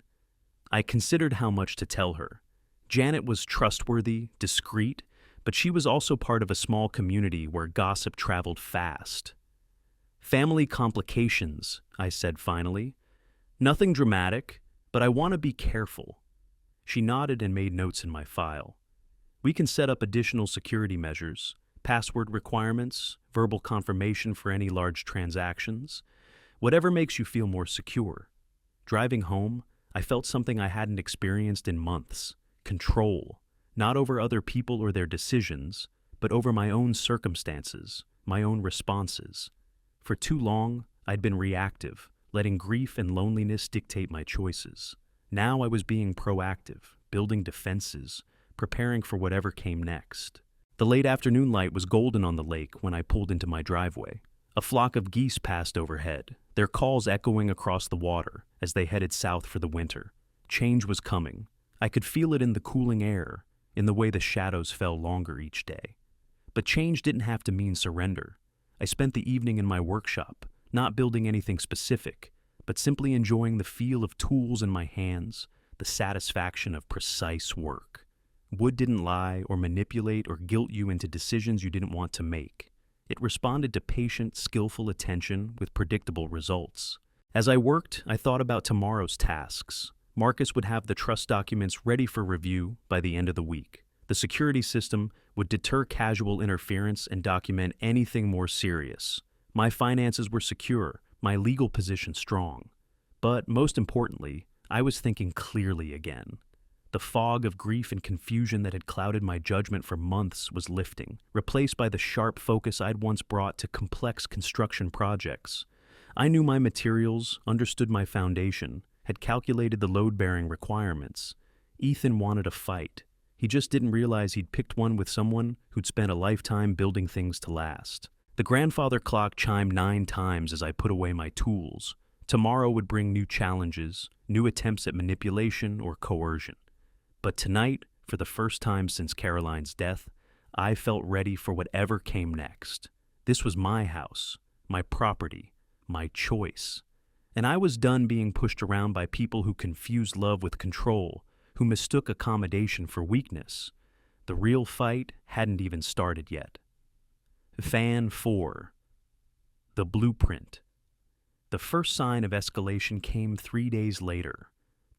I considered how much to tell her. Janet was trustworthy, discreet, but she was also part of a small community where gossip traveled fast. "Family complications," I said finally. "Nothing dramatic, but I want to be careful." She nodded and made notes in my file. "We can set up additional security measures, password requirements, verbal confirmation for any large transactions, whatever makes you feel more secure." Driving home, I felt something I hadn't experienced in months: control, not over other people or their decisions, but over my own circumstances, my own responses. For too long, I'd been reactive, letting grief and loneliness dictate my choices. Now I was being proactive, building defenses, preparing for whatever came next. The late afternoon light was golden on the lake when I pulled into my driveway. A flock of geese passed overhead, their calls echoing across the water as they headed south for the winter. Change was coming. I could feel it in the cooling air, in the way the shadows fell longer each day. But change didn't have to mean surrender. I spent the evening in my workshop, not building anything specific, but simply enjoying the feel of tools in my hands, the satisfaction of precise work. Wood didn't lie or manipulate or guilt you into decisions you didn't want to make. It responded to patient, skillful attention with predictable results. As I worked, I thought about tomorrow's tasks. Marcus would have the trust documents ready for review by the end of the week. The security system would deter casual interference and document anything more serious. My finances were secure, my legal position strong. But most importantly, I was thinking clearly again. The fog of grief and confusion that had clouded my judgment for months was lifting, replaced by the sharp focus I'd once brought to complex construction projects. I knew my materials, understood my foundation, had calculated the load-bearing requirements. Ethan wanted a fight. He just didn't realize he'd picked one with someone who'd spent a lifetime building things to last. The grandfather clock chimed 9 times as I put away my tools. Tomorrow would bring new challenges, new attempts at manipulation or coercion. But tonight, for the first time since Caroline's death, I felt ready for whatever came next. This was my house, my property, my choice. And I was done being pushed around by people who confused love with control, who mistook accommodation for weakness. The real fight hadn't even started yet. Fan 4. The blueprint. The first sign of escalation came 3 days later,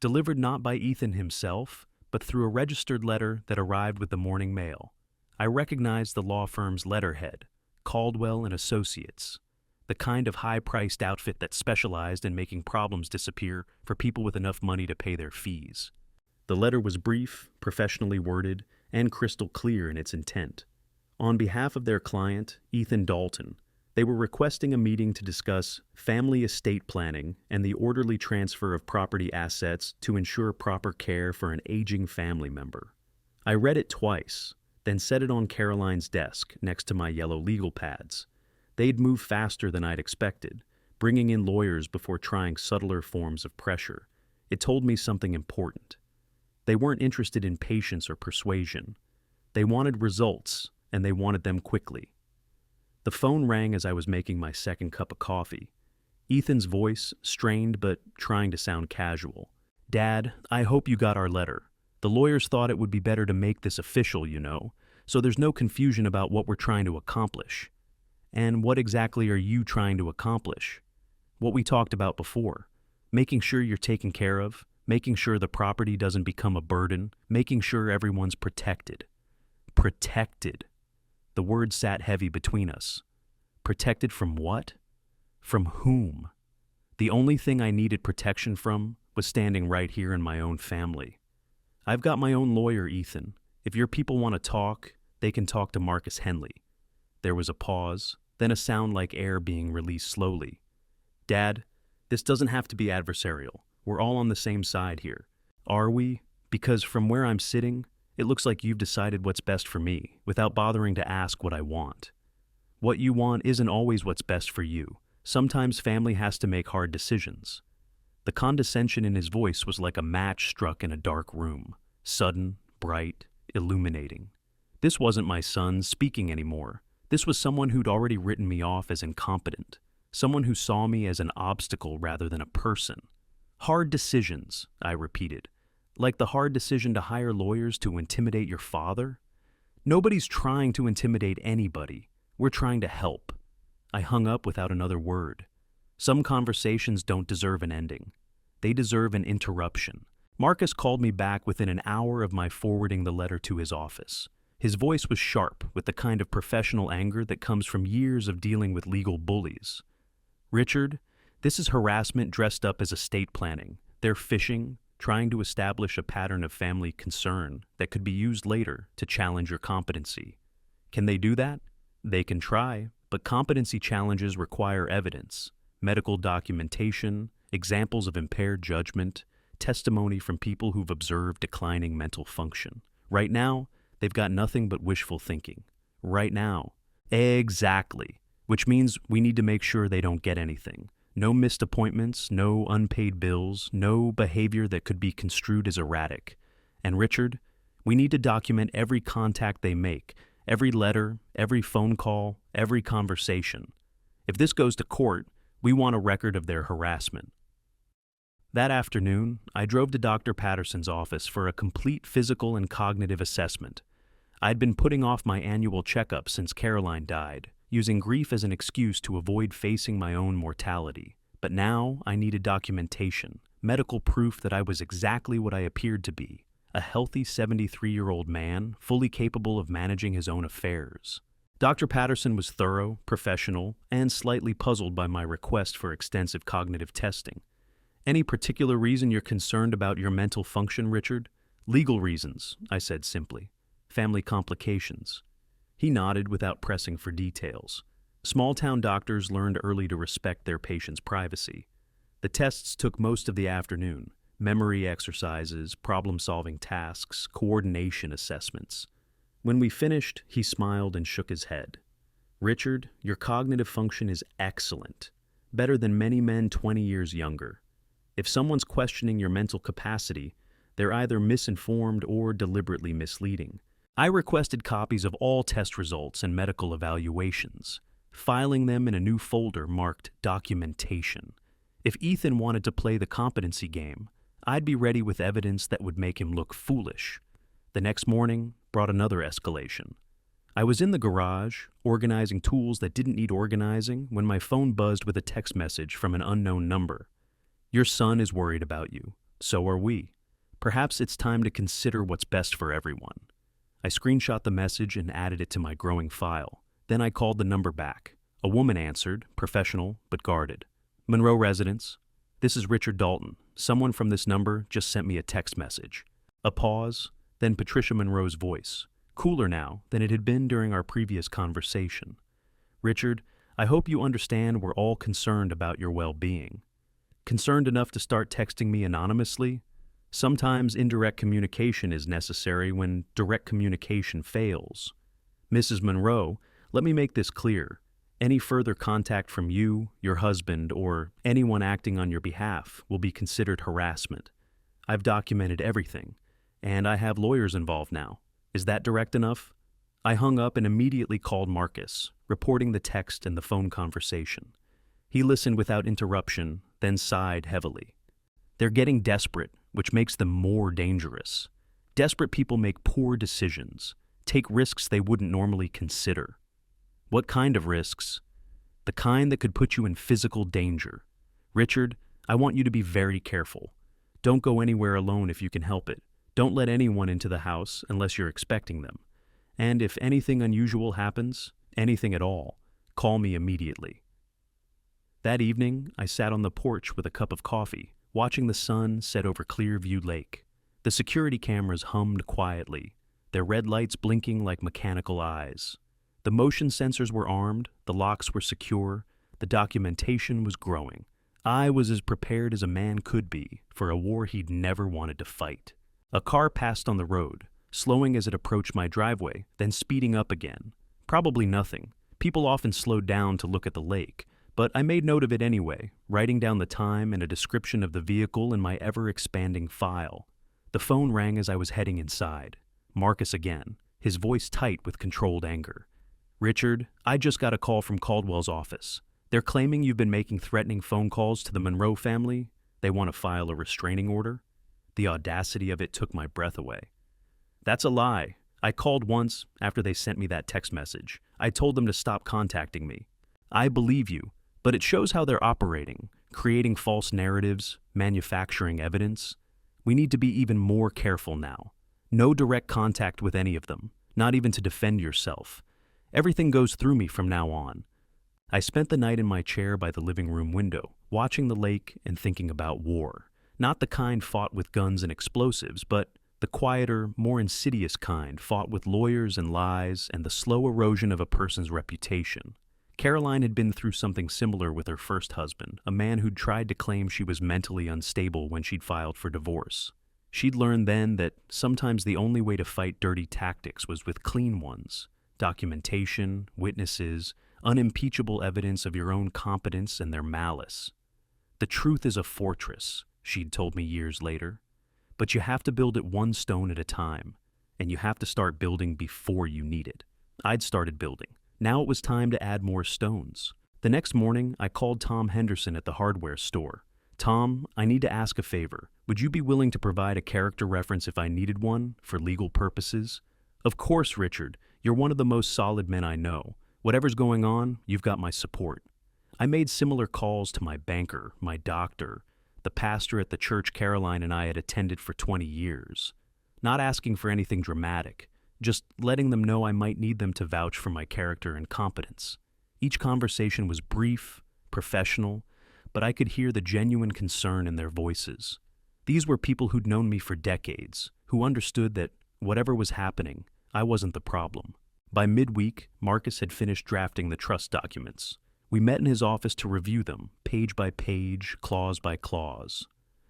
delivered not by Ethan himself, but through a registered letter that arrived with the morning mail. I recognized the law firm's letterhead, Caldwell and Associates, the kind of high-priced outfit that specialized in making problems disappear for people with enough money to pay their fees. The letter was brief, professionally worded, and crystal clear in its intent. On behalf of their client, Ethan Dalton, they were requesting a meeting to discuss family estate planning and the orderly transfer of property assets to ensure proper care for an aging family member. I read it twice, then set it on Caroline's desk next to my yellow legal pads. They'd move faster than I'd expected, bringing in lawyers before trying subtler forms of pressure. It told me something important. They weren't interested in patience or persuasion. They wanted results, and they wanted them quickly. The phone rang as I was making my second cup of coffee. Ethan's voice, strained but trying to sound casual. "Dad, I hope you got our letter. The lawyers thought it would be better to make this official, so there's no confusion about what we're trying to accomplish." "And what exactly are you trying to accomplish?" "What we talked about before. Making sure you're taken care of, making sure the property doesn't become a burden, making sure everyone's protected." Protected. The word sat heavy between us. Protected from what? From whom? The only thing I needed protection from was standing right here in my own family. "I've got my own lawyer, Ethan. If your people want to talk, they can talk to Marcus Henley." There was a pause, then a sound like air being released slowly. "Dad, this doesn't have to be adversarial. We're all on the same side here." "Are we? Because from where I'm sitting, it looks like you've decided what's best for me, without bothering to ask what I want." "What you want isn't always what's best for you. Sometimes family has to make hard decisions." The condescension in his voice was like a match struck in a dark room, sudden, bright, illuminating. This wasn't my son speaking anymore. This was someone who'd already written me off as incompetent, someone who saw me as an obstacle rather than a person. "Hard decisions," I repeated. "Like the hard decision to hire lawyers to intimidate your father?" "Nobody's trying to intimidate anybody. We're trying to help." I hung up without another word. Some conversations don't deserve an ending. They deserve an interruption. Marcus called me back within an hour of my forwarding the letter to his office. His voice was sharp with the kind of professional anger that comes from years of dealing with legal bullies. "Richard, this is harassment dressed up as estate planning. They're fishing, trying to establish a pattern of family concern that could be used later to challenge your competency. Can they do that? They can try, but competency challenges require evidence. medical documentation, examples of impaired judgment, testimony from people who've observed declining mental function. Right now, they've got nothing but wishful thinking. Right now. Exactly. Which means we need to make sure they don't get anything. No missed appointments, no unpaid bills, no behavior that could be construed as erratic. And Richard, we need to document every contact they make, every letter, every phone call, every conversation. If this goes to court, we want a record of their harassment. That afternoon, I drove to Dr. Patterson's office for a complete physical and cognitive assessment. I'd been putting off my annual checkup since Caroline died, using grief as an excuse to avoid facing my own mortality. But now I needed documentation, medical proof that I was exactly what I appeared to be, a healthy 73-year-old man, fully capable of managing his own affairs. Dr. Patterson was thorough, professional, and slightly puzzled by my request for extensive cognitive testing. Any particular reason you're concerned about your mental function, Richard? Legal reasons, I said simply. Family complications. He nodded without pressing for details. Small-town doctors learned early to respect their patients' privacy. The tests took most of the afternoon. Memory exercises, problem-solving tasks, coordination assessments. When we finished, he smiled and shook his head. Richard, your cognitive function is excellent. Better than many men 20 years younger. If someone's questioning your mental capacity, they're either misinformed or deliberately misleading. I requested copies of all test results and medical evaluations, filing them in a new folder marked Documentation. If Ethan wanted to play the competency game, I'd be ready with evidence that would make him look foolish. The next morning brought another escalation. I was in the garage, organizing tools that didn't need organizing, when my phone buzzed with a text message from an unknown number. Your son is worried about you. So are we. Perhaps it's time to consider what's best for everyone. I screenshot the message and added it to my growing file. Then I called the number back. A woman answered, professional but guarded. Monroe Residence. This is Richard Dalton. Someone from this number just sent me a text message. A pause, then Patricia Monroe's voice, cooler now than it had been during our previous conversation. Richard, I hope you understand we're all concerned about your well-being. Concerned enough to start texting me anonymously? Sometimes indirect communication is necessary when direct communication fails. Mrs. Monroe, let me make this clear. Any further contact from you, your husband, or anyone acting on your behalf will be considered harassment. I've documented everything, and I have lawyers involved now. Is that direct enough? I hung up and immediately called Marcus, reporting the text and the phone conversation. He listened without interruption, then sighed heavily. They're getting desperate, which makes them more dangerous. Desperate people make poor decisions, take risks they wouldn't normally consider. What kind of risks? The kind that could put you in physical danger. Richard, I want you to be very careful. Don't go anywhere alone if you can help it. Don't let anyone into the house unless you're expecting them. And if anything unusual happens, anything at all, call me immediately. That evening, I sat on the porch with a cup of coffee, watching the sun set over Clearview Lake. The security cameras hummed quietly, their red lights blinking like mechanical eyes. The motion sensors were armed, the locks were secure, the documentation was growing. I was as prepared as a man could be for a war he'd never wanted to fight. A car passed on the road, slowing as it approached my driveway, then speeding up again. Probably nothing. People often slowed down to look at the lake, but I made note of it anyway, writing down the time and a description of the vehicle in my ever-expanding file. The phone rang as I was heading inside. Marcus again, his voice tight with controlled anger. Richard, I just got a call from Caldwell's office. They're claiming you've been making threatening phone calls to the Monroe family. They want to file a restraining order. The audacity of it took my breath away. That's a lie. I called once after they sent me that text message. I told them to stop contacting me. I believe you, but it shows how they're operating, creating false narratives, manufacturing evidence. We need to be even more careful now. No direct contact with any of them, not even to defend yourself. Everything goes through me from now on. I spent the night in my chair by the living room window, watching the lake and thinking about war. Not the kind fought with guns and explosives, but the quieter, more insidious kind fought with lawyers and lies and the slow erosion of a person's reputation. Caroline had been through something similar with her first husband, a man who'd tried to claim she was mentally unstable when she'd filed for divorce. She'd learned then that sometimes the only way to fight dirty tactics was with clean ones: documentation, witnesses, unimpeachable evidence of your own competence and their malice. The truth is a fortress, she'd told me years later, but you have to build it one stone at a time, and you have to start building before you need it. I'd started building. Now it was time to add more stones. The next morning, I called Tom Henderson at the hardware store. "Tom, I need to ask a favor. Would you be willing to provide a character reference if I needed one, for legal purposes?" "Of course, Richard. You're one of the most solid men I know. Whatever's going on, you've got my support." I made similar calls to my banker, my doctor, the pastor at the church Caroline and I had attended for 20 years. Not asking for anything dramatic, just letting them know I might need them to vouch for my character and competence. Each conversation was brief, professional, but I could hear the genuine concern in their voices. These were people who'd known me for decades, who understood that whatever was happening, I wasn't the problem. By midweek, Marcus had finished drafting the trust documents. We met in his office to review them, page by page, clause by clause.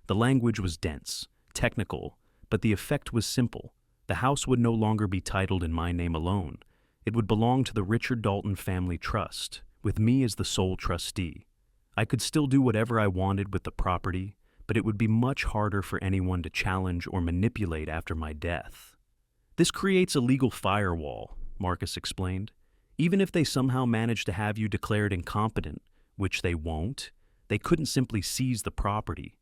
The language was dense, technical, but the effect was simple. The house would no longer be titled in my name alone. It would belong to the Richard Dalton Family Trust, with me as the sole trustee. I could still do whatever I wanted with the property, but it would be much harder for anyone to challenge or manipulate after my death. "This creates a legal firewall," Marcus explained. "Even if they somehow manage to have you declared incompetent, which they won't, they couldn't simply seize the property.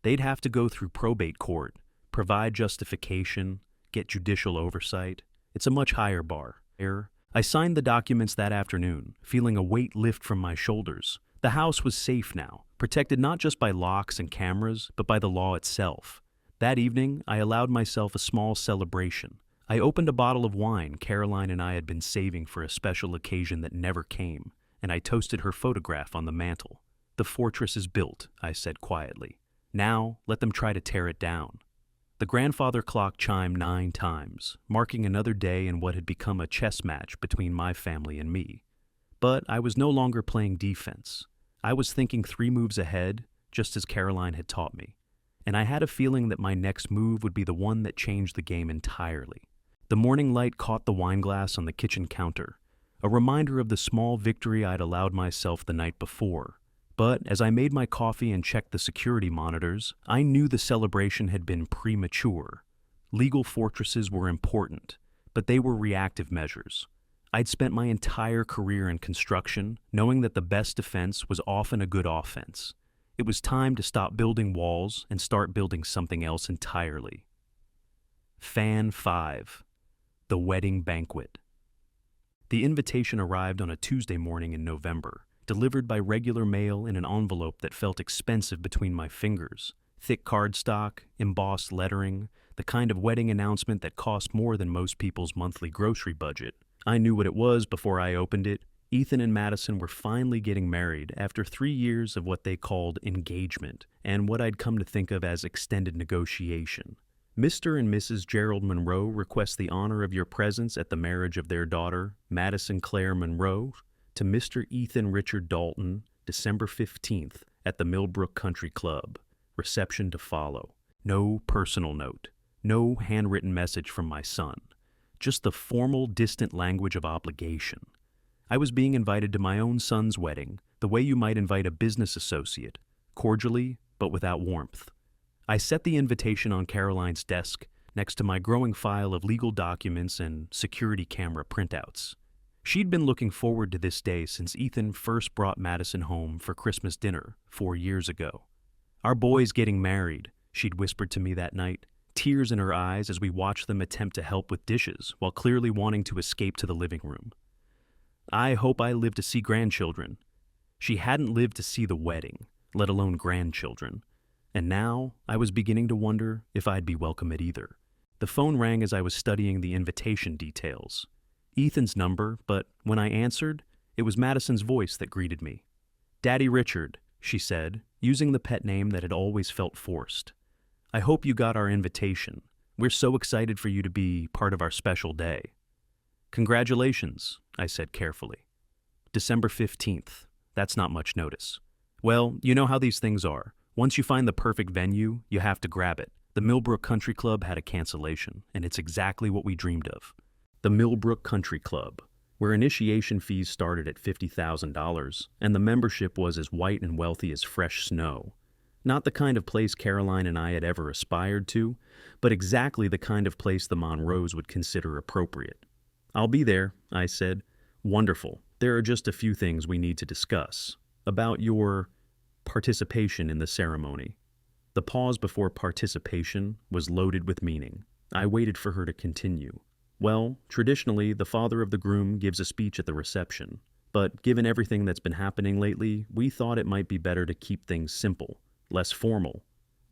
They'd have to go through probate court, provide justification, get judicial oversight. It's a much higher bar." I signed the documents that afternoon, feeling a weight lift from my shoulders. The house was safe now, protected not just by locks and cameras, but by the law itself. That evening, I allowed myself a small celebration. I opened a bottle of wine Caroline and I had been saving for a special occasion that never came, and I toasted her photograph on the mantel. "The fortress is built," I said quietly. "Now, let them try to tear it down." The grandfather clock chimed 9 times, marking another day in what had become a chess match between my family and me. But I was no longer playing defense. I was thinking 3 moves ahead, just as Caroline had taught me. And I had a feeling that my next move would be the one that changed the game entirely. The morning light caught the wineglass on the kitchen counter, a reminder of the small victory I'd allowed myself the night before. But as I made my coffee and checked the security monitors, I knew the celebration had been premature. Legal fortresses were important, but they were reactive measures. I'd spent my entire career in construction, knowing that the best defense was often a good offense. It was time to stop building walls and start building something else entirely. Fan 5. The Wedding Banquet. The invitation arrived on a Tuesday morning in November, delivered by regular mail in an envelope that felt expensive between my fingers. Thick cardstock, embossed lettering, the kind of wedding announcement that cost more than most people's monthly grocery budget. I knew what it was before I opened it. Ethan and Madison were finally getting married after 3 years of what they called engagement, and what I'd come to think of as extended negotiation. "Mr. and Mrs. Gerald Monroe request the honor of your presence at the marriage of their daughter, Madison Claire Monroe, to Mr. Ethan Richard Dalton, December 15th, at the Millbrook Country Club. Reception to follow." No personal note. No handwritten message from my son. Just the formal, distant language of obligation. I was being invited to my own son's wedding, the way you might invite a business associate, cordially, but without warmth. I set the invitation on Caroline's desk, next to my growing file of legal documents and security camera printouts. She'd been looking forward to this day since Ethan first brought Madison home for Christmas dinner 4 years ago. "Our boy's getting married," she'd whispered to me that night, tears in her eyes as we watched them attempt to help with dishes while clearly wanting to escape to the living room. I hope I live to see grandchildren. She hadn't lived to see the wedding, let alone grandchildren. And now I was beginning to wonder if I'd be welcome at either. The phone rang as I was studying the invitation details. Ethan's number, but when I answered, it was Madison's voice that greeted me. "Daddy Richard," she said, using the pet name that had always felt forced. "I hope you got our invitation. We're so excited for you to be part of our special day." "Congratulations," I said carefully. December 15th. That's not much notice. Well, you know how these things are. Once you find the perfect venue, you have to grab it. The Millbrook Country Club had a cancellation, and it's exactly what we dreamed of. The Millbrook Country Club, where initiation fees started at $50,000, and the membership was as white and wealthy as fresh snow. Not the kind of place Caroline and I had ever aspired to, but exactly the kind of place the Monroes would consider appropriate. "I'll be there," I said. "Wonderful. There are just a few things we need to discuss. About your participation in the ceremony." The pause before participation was loaded with meaning. I waited for her to continue. "Well, traditionally, the father of the groom gives a speech at the reception. But given everything that's been happening lately, we thought it might be better to keep things simple, less formal."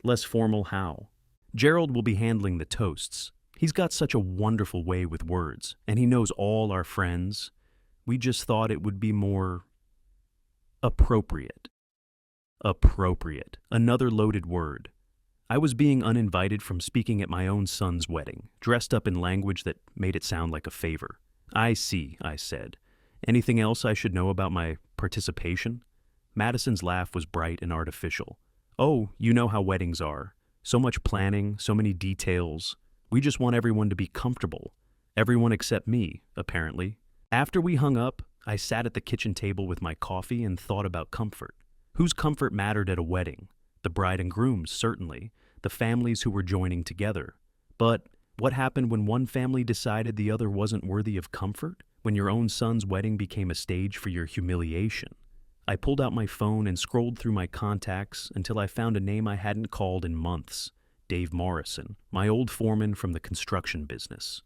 "Less formal how?" "Gerald will be handling the toasts. He's got such a wonderful way with words, and he knows all our friends. We just thought it would be more appropriate." Appropriate. Another loaded word. I was being uninvited from speaking at my own son's wedding, dressed up in language that made it sound like a favor. "I see," I said. "Anything else I should know about my participation?" Madison's laugh was bright and artificial. "Oh, you know how weddings are. So much planning, so many details. We just want everyone to be comfortable. Everyone except me, apparently." After we hung up, I sat at the kitchen table with my coffee and thought about comfort. Whose comfort mattered at a wedding? The bride and groom's, certainly, the families who were joining together. But what happened when one family decided the other wasn't worthy of comfort? When your own son's wedding became a stage for your humiliation? I pulled out my phone and scrolled through my contacts until I found a name I hadn't called in months. Dave Morrison, my old foreman from the construction business.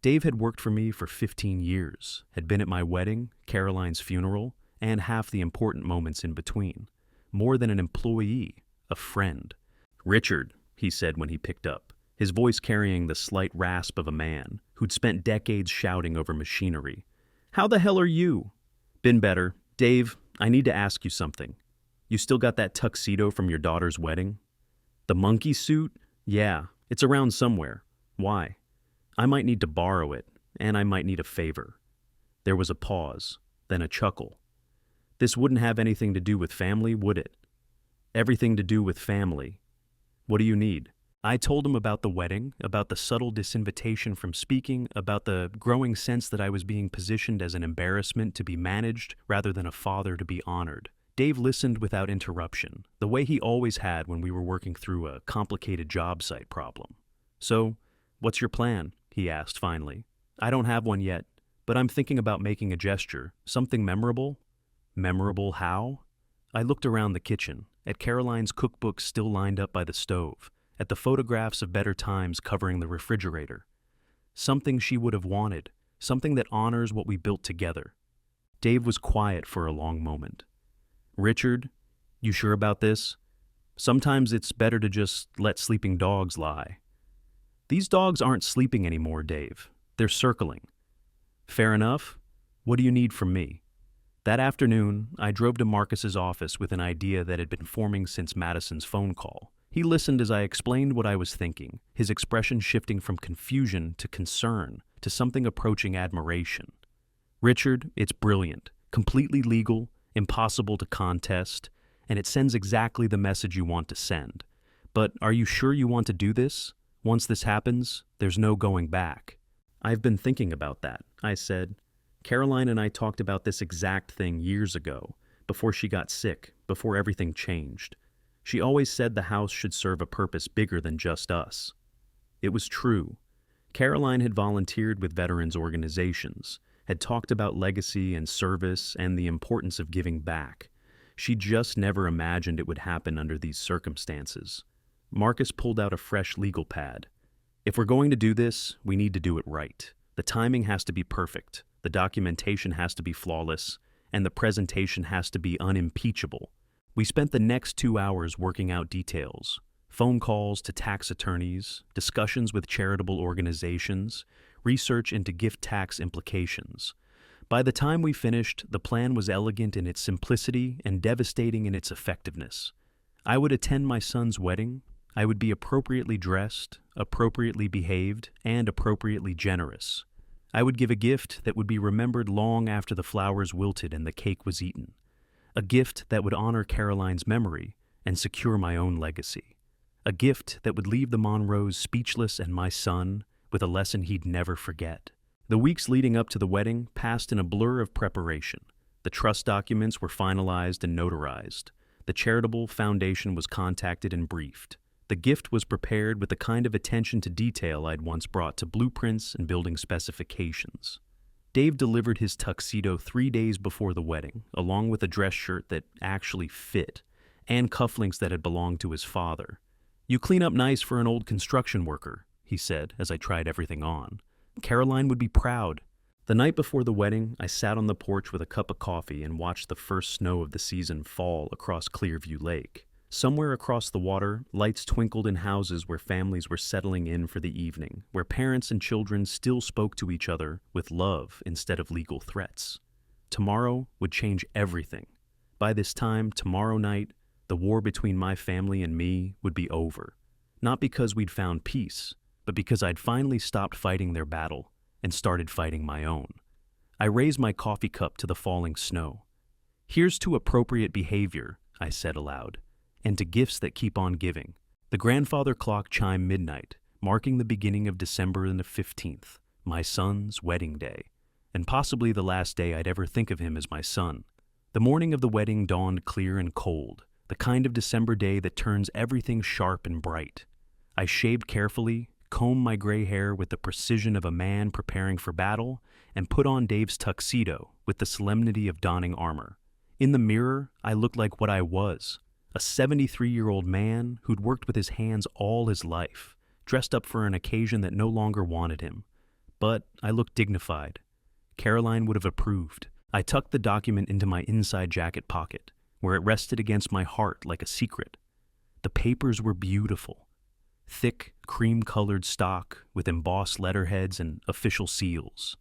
Dave had worked for me for 15 years, had been at my wedding, Caroline's funeral, and half the important moments in between. More than an employee, a friend. "Richard," he said when he picked up, his voice carrying the slight rasp of a man who'd spent decades shouting over machinery. "How the hell are you?" "Been better. Dave, I need to ask you something. You still got that tuxedo from your daughter's wedding?" "The monkey suit? Yeah, it's around somewhere. Why?" "I might need to borrow it, and I might need a favor." There was a pause, then a chuckle. "This wouldn't have anything to do with family, would it?" "Everything to do with family. What do you need?" I told him about the wedding, about the subtle disinvitation from speaking, about the growing sense that I was being positioned as an embarrassment to be managed rather than a father to be honored. Dave listened without interruption, the way he always had when we were working through a complicated job site problem. "So, what's your plan?" he asked finally. "I don't have one yet, but I'm thinking about making a gesture, something memorable." "Memorable how?" I looked around the kitchen, at Caroline's cookbooks still lined up by the stove, at the photographs of better times covering the refrigerator. Something she would have wanted, something that honors what we built together. Dave was quiet for a long moment. "Richard, you sure about this? Sometimes it's better to just let sleeping dogs lie." "These dogs aren't sleeping anymore, Dave. They're circling." "Fair enough. What do you need from me?" That afternoon, I drove to Marcus's office with an idea that had been forming since Madison's phone call. He listened as I explained what I was thinking, his expression shifting from confusion to concern to something approaching admiration. "Richard, it's brilliant, completely legal, impossible to contest, and it sends exactly the message you want to send. But are you sure you want to do this? Once this happens, there's no going back." "I've been thinking about that," I said. "Caroline and I talked about this exact thing years ago, before she got sick, before everything changed. She always said the house should serve a purpose bigger than just us." It was true. Caroline had volunteered with veterans organizations, had talked about legacy and service and the importance of giving back. She just never imagined it would happen under these circumstances. Marcus pulled out a fresh legal pad. "If we're going to do this, we need to do it right. The timing has to be perfect. The documentation has to be flawless, and the presentation has to be unimpeachable." We spent the next 2 hours working out details. Phone calls to tax attorneys, discussions with charitable organizations, research into gift tax implications. By the time we finished, the plan was elegant in its simplicity and devastating in its effectiveness. I would attend my son's wedding. I would be appropriately dressed, appropriately behaved, and appropriately generous. I would give a gift that would be remembered long after the flowers wilted and the cake was eaten. A gift that would honor Caroline's memory and secure my own legacy. A gift that would leave the Monroes speechless and my son with a lesson he'd never forget. The weeks leading up to the wedding passed in a blur of preparation. The trust documents were finalized and notarized. The charitable foundation was contacted and briefed. The gift was prepared with the kind of attention to detail I'd once brought to blueprints and building specifications. Dave delivered his tuxedo 3 days before the wedding, along with a dress shirt that actually fit, and cufflinks that had belonged to his father. "You clean up nice for an old construction worker," he said as I tried everything on. "Caroline would be proud." The night before the wedding, I sat on the porch with a cup of coffee and watched the first snow of the season fall across Clearview Lake. Somewhere across the water, lights twinkled in houses where families were settling in for the evening, where parents and children still spoke to each other with love instead of legal threats. Tomorrow would change everything. By this time, tomorrow night, the war between my family and me would be over. Not because we'd found peace, but because I'd finally stopped fighting their battle and started fighting my own. I raised my coffee cup to the falling snow. "Here's to appropriate behavior," I said aloud, "and to gifts that keep on giving." The grandfather clock chimed midnight, marking the beginning of December the 15th, my son's wedding day, and possibly the last day I'd ever think of him as my son. The morning of the wedding dawned clear and cold, the kind of December day that turns everything sharp and bright. I shaved carefully, combed my gray hair with the precision of a man preparing for battle, and put on Dave's tuxedo with the solemnity of donning armor. In the mirror, I looked like what I was, a 73-year-old man who'd worked with his hands all his life, dressed up for an occasion that no longer wanted him. But I looked dignified. Caroline would have approved. I tucked the document into my inside jacket pocket, where it rested against my heart like a secret. The papers were beautiful. Thick, cream-colored stock with embossed letterheads and official seals.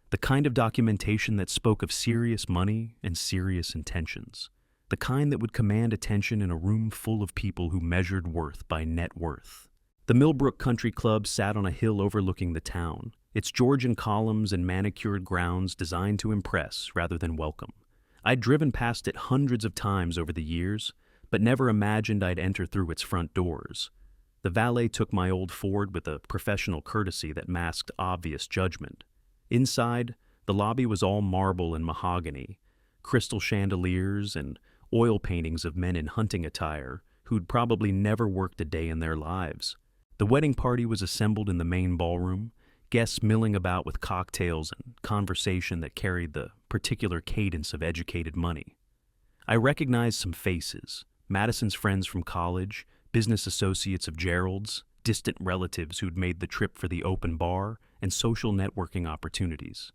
The kind of documentation that spoke of serious money and serious intentions. The kind that would command attention in a room full of people who measured worth by net worth. The Millbrook Country Club sat on a hill overlooking the town, its Georgian columns and manicured grounds designed to impress rather than welcome. I'd driven past it hundreds of times over the years, but never imagined I'd enter through its front doors. The valet took my old Ford with a professional courtesy that masked obvious judgment. Inside, the lobby was all marble and mahogany, crystal chandeliers and oil paintings of men in hunting attire who'd probably never worked a day in their lives. The wedding party was assembled in the main ballroom, guests milling about with cocktails and conversation that carried the particular cadence of educated money. I recognized some faces, Madison's friends from college, business associates of Gerald's, distant relatives who'd made the trip for the open bar, and social networking opportunities.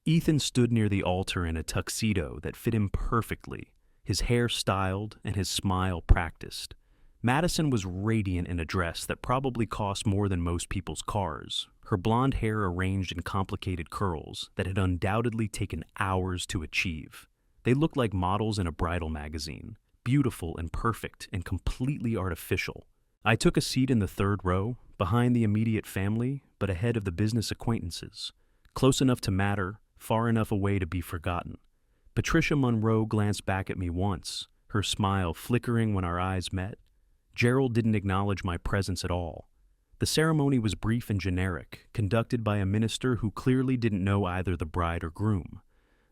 Ethan stood near the altar in a tuxedo that fit him perfectly, his hair styled and his smile practiced. Madison was radiant in a dress that probably cost more than most people's cars, her blonde hair arranged in complicated curls that had undoubtedly taken hours to achieve. They looked like models in a bridal magazine, beautiful and perfect and completely artificial. I took a seat in the third row, behind the immediate family, but ahead of the business acquaintances, close enough to matter, far enough away to be forgotten. Patricia Monroe glanced back at me once, her smile flickering when our eyes met. Gerald didn't acknowledge my presence at all. The ceremony was brief and generic, conducted by a minister who clearly didn't know either the bride or groom.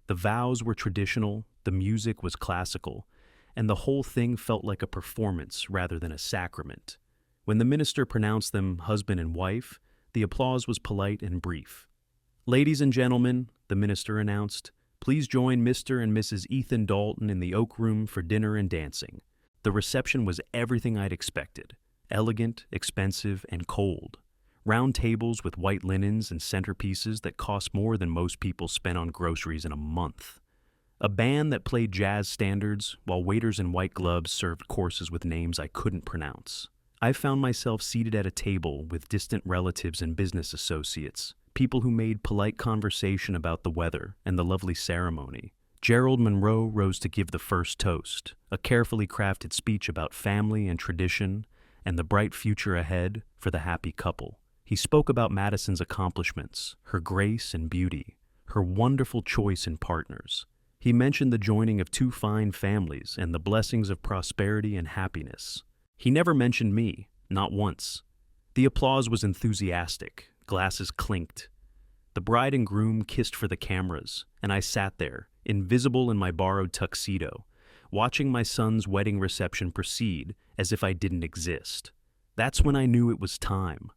The vows were traditional, the music was classical, and the whole thing felt like a performance rather than a sacrament. When the minister pronounced them husband and wife, the applause was polite and brief. "Ladies and gentlemen," the minister announced, "please join Mr. and Mrs. Ethan Dalton in the Oak Room for dinner and dancing." The reception was everything I'd expected, elegant, expensive, and cold. Round tables with white linens and centerpieces that cost more than most people spent on groceries in a month. A band that played jazz standards, while waiters in white gloves served courses with names I couldn't pronounce. I found myself seated at a table with distant relatives and business associates, people who made polite conversation about the weather and the lovely ceremony. Gerald Monroe rose to give the first toast, a carefully crafted speech about family and tradition and the bright future ahead for the happy couple. He spoke about Madison's accomplishments, her grace and beauty, her wonderful choice in partners. He mentioned the joining of two fine families and the blessings of prosperity and happiness. He never mentioned me, not once. The applause was enthusiastic, glasses clinked. The bride and groom kissed for the cameras, and I sat there, invisible in my borrowed tuxedo, watching my son's wedding reception proceed as if I didn't exist. That's when I knew it was time.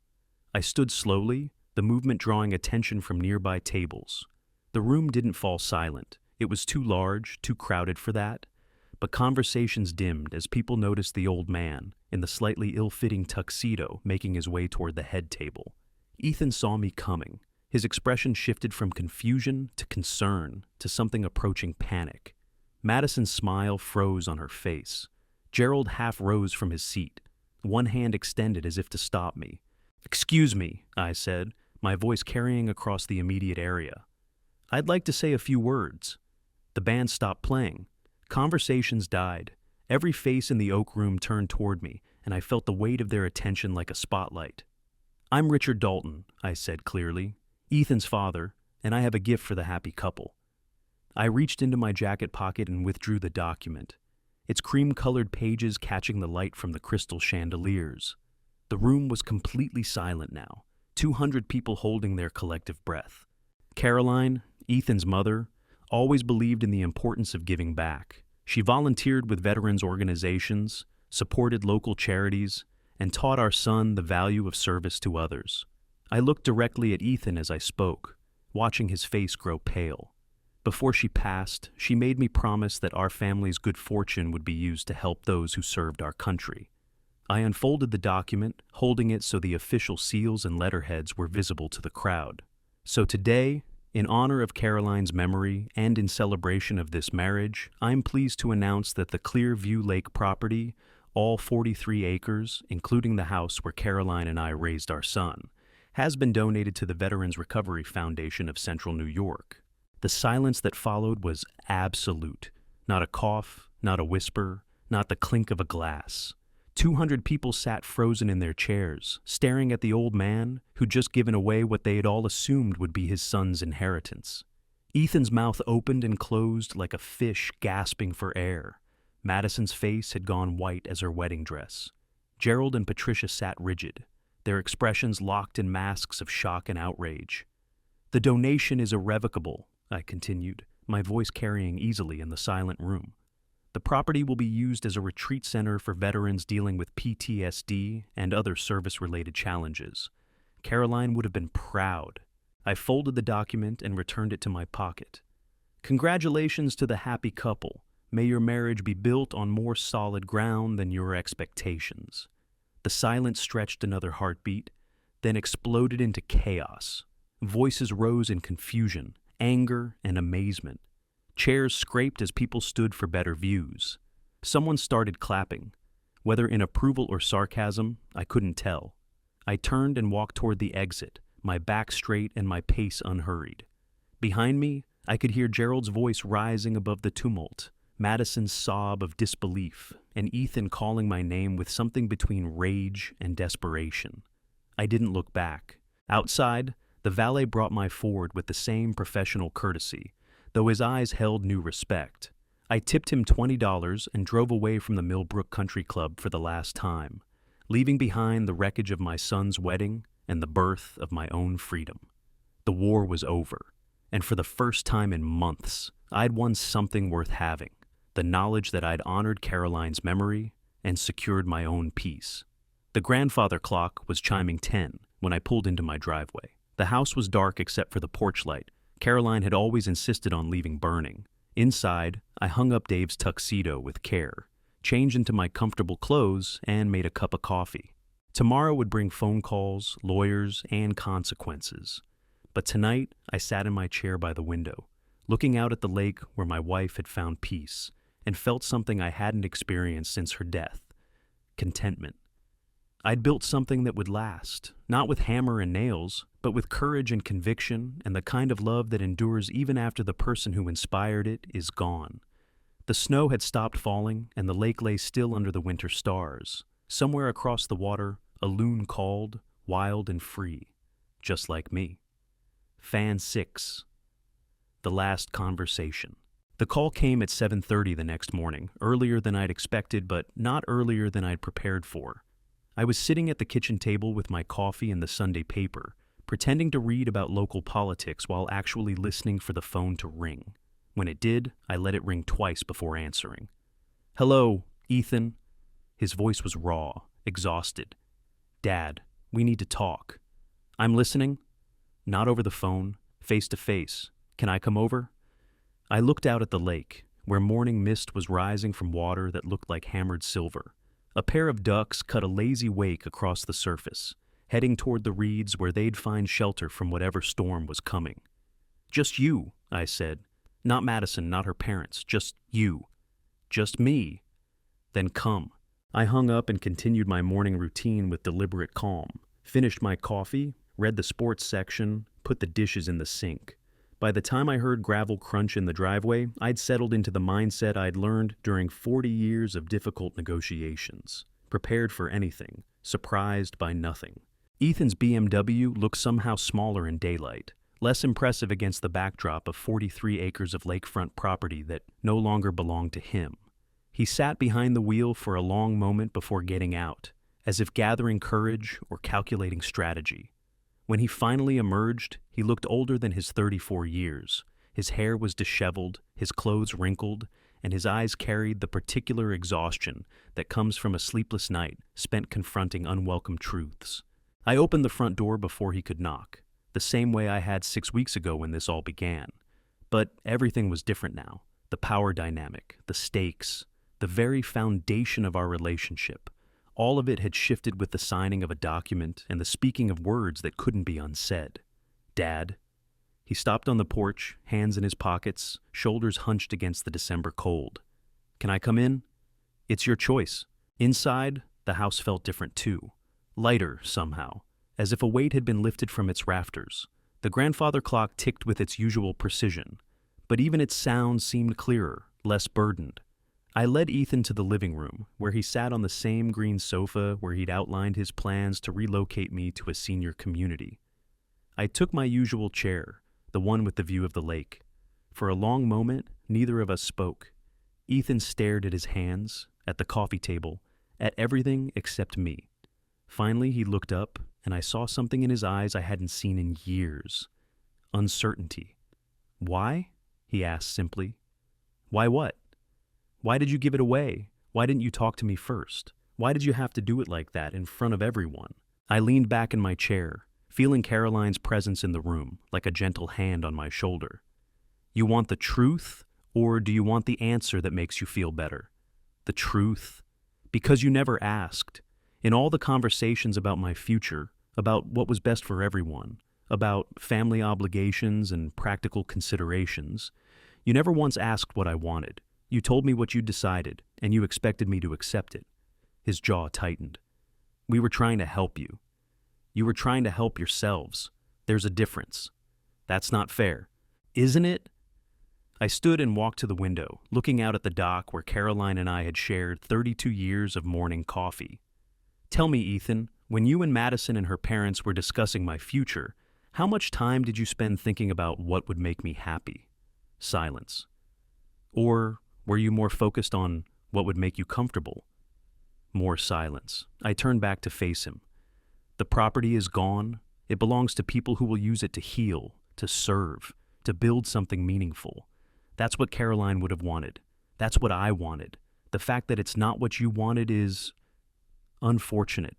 I stood slowly, the movement drawing attention from nearby tables. The room didn't fall silent. It was too large, too crowded for that. But conversations dimmed as people noticed the old man, in the slightly ill-fitting tuxedo, making his way toward the head table. Ethan saw me coming. His expression shifted from confusion to concern to something approaching panic. Madison's smile froze on her face. Gerald half rose from his seat, one hand extended as if to stop me. "Excuse me," I said, my voice carrying across the immediate area. "I'd like to say a few words." The band stopped playing. Conversations died. Every face in the Oak Room turned toward me, and I felt the weight of their attention like a spotlight. "I'm Richard Dalton," I said clearly, "Ethan's father, and I have a gift for the happy couple." I reached into my jacket pocket and withdrew the document, its cream-colored pages catching the light from the crystal chandeliers. The room was completely silent now, 200 people holding their collective breath. Caroline, Ethan's mother, always believed in the importance of giving back. She volunteered with veterans organizations, supported local charities, and taught our son the value of service to others. I looked directly at Ethan as I spoke, watching his face grow pale. Before she passed, she made me promise that our family's good fortune would be used to help those who served our country. I unfolded the document, holding it so the official seals and letterheads were visible to the crowd. So today, in honor of Caroline's memory and in celebration of this marriage, I'm pleased to announce that the Clearview Lake property, all 43 acres, including the house where Caroline and I raised our son, has been donated to the Veterans Recovery Foundation of Central New York. The silence that followed was absolute. Not a cough, not a whisper, not the clink of a glass. 200 people sat frozen in their chairs, staring at the old man who'd just given away what they had all assumed would be his son's inheritance. Ethan's mouth opened and closed like a fish gasping for air. Madison's face had gone white as her wedding dress. Gerald and Patricia sat rigid, their expressions locked in masks of shock and outrage. "The donation is irrevocable," I continued, my voice carrying easily in the silent room. "The property will be used as a retreat center for veterans dealing with PTSD and other service-related challenges." Caroline would have been proud. I folded the document and returned it to my pocket. "Congratulations to the happy couple. May your marriage be built on more solid ground than your expectations." The silence stretched another heartbeat, then exploded into chaos. Voices rose in confusion, anger, and amazement. Chairs scraped as people stood for better views. Someone started clapping. Whether in approval or sarcasm, I couldn't tell. I turned and walked toward the exit, my back straight and my pace unhurried. Behind me, I could hear Gerald's voice rising above the tumult, Madison's sob of disbelief, and Ethan calling my name with something between rage and desperation. I didn't look back. Outside, the valet brought my Ford with the same professional courtesy, though his eyes held new respect. I tipped him $20 and drove away from the Millbrook Country Club for the last time, leaving behind the wreckage of my son's wedding and the birth of my own freedom. The war was over, and for the first time in months, I'd won something worth having, the knowledge that I'd honored Caroline's memory and secured my own peace. The grandfather clock was chiming 10 when I pulled into my driveway. The house was dark except for the porch light. Caroline had always insisted on leaving burning. Inside, I hung up Dave's tuxedo with care, changed into my comfortable clothes, and made a cup of coffee. Tomorrow would bring phone calls, lawyers, and consequences. But tonight, I sat in my chair by the window, looking out at the lake where my wife had found peace, and felt something I hadn't experienced since her death: contentment. I'd built something that would last, not with hammer and nails, but with courage and conviction and the kind of love that endures even after the person who inspired it is gone. The snow had stopped falling, and the lake lay still under the winter stars. Somewhere across the water, a loon called, wild and free, just like me. Fan 6. The last conversation. The call came at 7:30 the next morning, earlier than I'd expected, but not earlier than I'd prepared for. I was sitting at the kitchen table with my coffee and the Sunday paper, pretending to read about local politics while actually listening for the phone to ring. When it did, I let it ring twice before answering. "Hello, Ethan." His voice was raw, exhausted. "Dad, we need to talk." "I'm listening." "Not over the phone, face to face. Can I come over?" I looked out at the lake, where morning mist was rising from water that looked like hammered silver. A pair of ducks cut a lazy wake across the surface, heading toward the reeds where they'd find shelter from whatever storm was coming. "Just you," I said. "Not Madison, not her parents, just you." "Just me." "Then come." I hung up and continued my morning routine with deliberate calm, finished my coffee, read the sports section, put the dishes in the sink. By the time I heard gravel crunch in the driveway, I'd settled into the mindset I'd learned during 40 years of difficult negotiations. Prepared for anything, surprised by nothing. Ethan's BMW looked somehow smaller in daylight, less impressive against the backdrop of 43 acres of lakefront property that no longer belonged to him. He sat behind the wheel for a long moment before getting out, as if gathering courage or calculating strategy. When he finally emerged, he looked older than his 34 years. His hair was disheveled, his clothes wrinkled, and his eyes carried the particular exhaustion that comes from a sleepless night spent confronting unwelcome truths. I opened the front door before he could knock, the same way I had 6 weeks ago when this all began. But everything was different now. The power dynamic, the stakes, the very foundation of our relationship. All of it had shifted with the signing of a document and the speaking of words that couldn't be unsaid. "Dad." He stopped on the porch, hands in his pockets, shoulders hunched against the December cold. "Can I come in?" "It's your choice." Inside, the house felt different too. Lighter, somehow, as if a weight had been lifted from its rafters. The grandfather clock ticked with its usual precision, but even its sound seemed clearer, less burdened. I led Ethan to the living room, where he sat on the same green sofa where he'd outlined his plans to relocate me to a senior community. I took my usual chair, the one with the view of the lake. For a long moment, neither of us spoke. Ethan stared at his hands, at the coffee table, at everything except me. Finally, he looked up, and I saw something in his eyes I hadn't seen in years. Uncertainty. "Why?" he asked simply. "Why what? Why did you give it away? Why didn't you talk to me first? Why did you have to do it like that in front of everyone?" I leaned back in my chair, feeling Caroline's presence in the room, like a gentle hand on my shoulder. "You want the truth, or do you want the answer that makes you feel better?" "The truth." "Because you never asked. In all the conversations about my future, about what was best for everyone, about family obligations and practical considerations, you never once asked what I wanted. You told me what you decided, and you expected me to accept it." His jaw tightened. "We were trying to help you. You were trying to help yourselves. There's a difference. That's not fair." "Isn't it?" I stood and walked to the window, looking out at the dock where Caroline and I had shared 32 years of morning coffee. "Tell me, Ethan, when you and Madison and her parents were discussing my future, how much time did you spend thinking about what would make me happy?" Silence. "Or were you more focused on what would make you comfortable?" More silence. I turned back to face him. "The property is gone. It belongs to people who will use it to heal, to serve, to build something meaningful. That's what Caroline would have wanted. That's what I wanted. The fact that it's not what you wanted is unfortunate."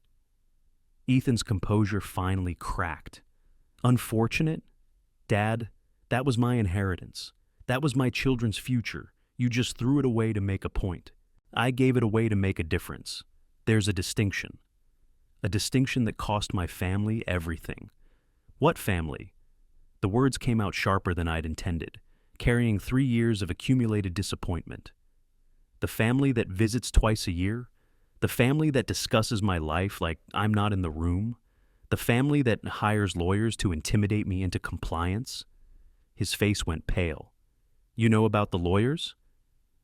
Ethan's composure finally cracked. "Unfortunate? Dad, that was my inheritance. That was my children's future. You just threw it away to make a point. I gave it away to make a difference. There's a distinction. A distinction that cost my family everything." "What family?" The words came out sharper than I'd intended, carrying 3 years of accumulated disappointment. "The family that visits twice a year? The family that discusses my life like I'm not in the room? The family that hires lawyers to intimidate me into compliance?" His face went pale. "You know about the lawyers?"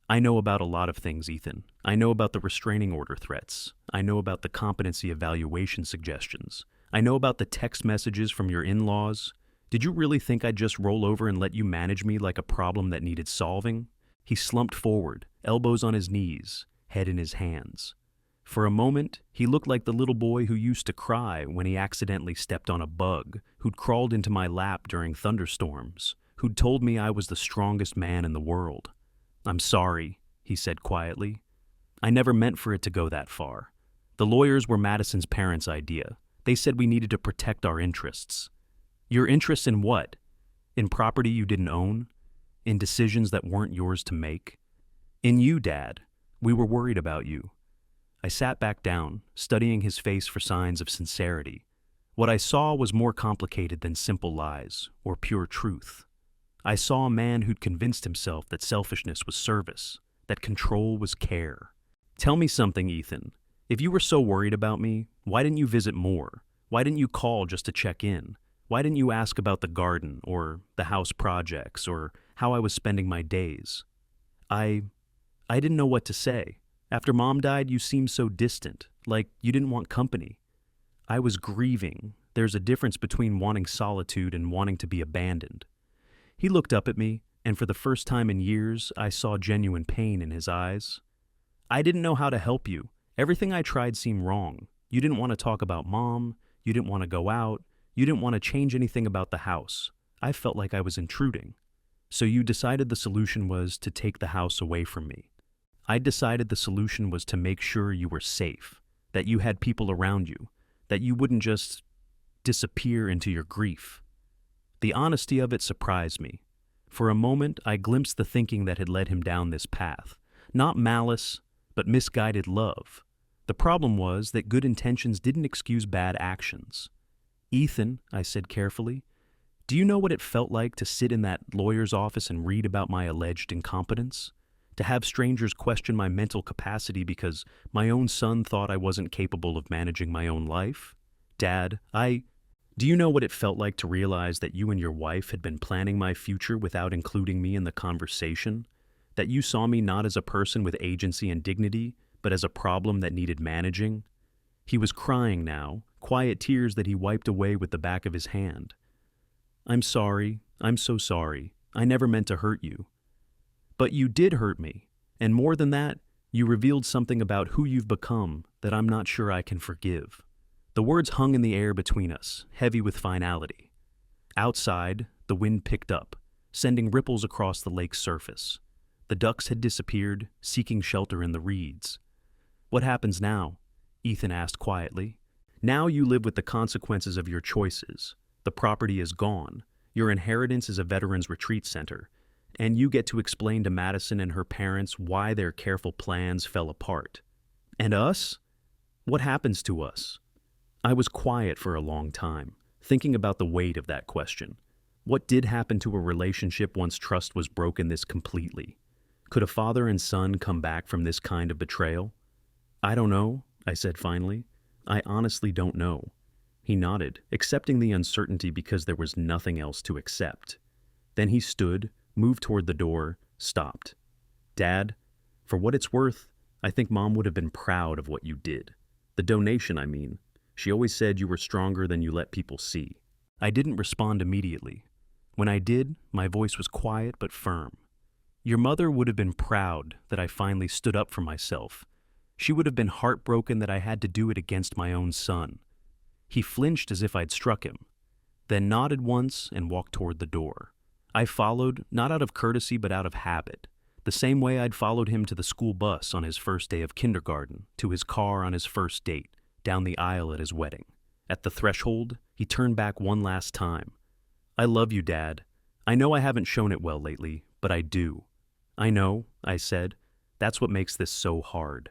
"I know about a lot of things, Ethan. I know about the restraining order threats. I know about the competency evaluation suggestions. I know about the text messages from your in-laws. Did you really think I'd just roll over and let you manage me like a problem that needed solving?" He slumped forward, elbows on his knees, head in his hands. For a moment, he looked like the little boy who used to cry when he accidentally stepped on a bug, who'd crawled into my lap during thunderstorms, who'd told me I was the strongest man in the world. "I'm sorry," he said quietly. "I never meant for it to go that far. The lawyers were Madison's parents' idea. They said we needed to protect our interests." "Your interests in what? In property you didn't own? In decisions that weren't yours to make?" "In you, Dad. We were worried about you." I sat back down, studying his face for signs of sincerity. What I saw was more complicated than simple lies or pure truth. I saw a man who'd convinced himself that selfishness was service, that control was care. "Tell me something, Ethan. If you were so worried about me, why didn't you visit more? Why didn't you call just to check in? Why didn't you ask about the garden or the house projects or how I was spending my days?" I didn't know what to say. After Mom died, you seemed so distant, like you didn't want company. I was grieving. There's a difference between wanting solitude and wanting to be abandoned. He looked up at me, and for the first time in years, I saw genuine pain in his eyes. "I didn't know how to help you. Everything I tried seemed wrong. You didn't want to talk about Mom. You didn't want to go out. You didn't want to change anything about the house. I felt like I was intruding. So you decided the solution was to take the house away from me. I decided the solution was to make sure you were safe, that you had people around you, that you wouldn't just disappear into your grief." The honesty of it surprised me. For a moment, I glimpsed the thinking that had led him down this path. Not malice, but misguided love. The problem was that good intentions didn't excuse bad actions. "Ethan," I said carefully, "do you know what it felt like to sit in that lawyer's office and read about my alleged incompetence? To have strangers question my mental capacity because my own son thought I wasn't capable of managing my own life? Dad, do you know what it felt like to realize that you and your wife had been planning my future without including me in the conversation? That you saw me not as a person with agency and dignity, but as a problem that needed managing?" He was crying now, quiet tears that he wiped away with the back of his hand. "I'm sorry. I'm so sorry. I never meant to hurt you." "But you did hurt me, and more than that, you revealed something about who you've become that I'm not sure I can forgive." The words hung in the air between us, heavy with finality. Outside, the wind picked up, sending ripples across the lake's surface. The ducks had disappeared, seeking shelter in the reeds. "What happens now?" Ethan asked quietly. "Now you live with the consequences of your choices. The property is gone. Your inheritance is a veterans retreat center. And you get to explain to Madison and her parents why their careful plans fell apart. And us? What happens to us?" I was quiet for a long time, thinking about the weight of that question. What did happen to a relationship once trust was broken this completely? Could a father and son come back from this kind of betrayal? "I don't know," I said finally. "I honestly don't know." He nodded, accepting the uncertainty because there was nothing else to accept. Then he stood, moved toward the door, stopped. "Dad, for what it's worth, I think Mom would have been proud of what you did. The donation, I mean. She always said you were stronger than you let people see." I didn't respond immediately. When I did, my voice was quiet but firm. "Your mother would have been proud that I finally stood up for myself. She would have been heartbroken that I had to do it against my own son." He flinched as if I'd struck him, then nodded once and walked toward the door. I followed, not out of courtesy but out of habit, the same way I'd followed him to the school bus on his first day of kindergarten, to his car on his first date, down the aisle at his wedding. At the threshold, he turned back one last time. "I love you, Dad. I know I haven't shown it well lately, but I do." "I know," I said. "That's what makes this so hard."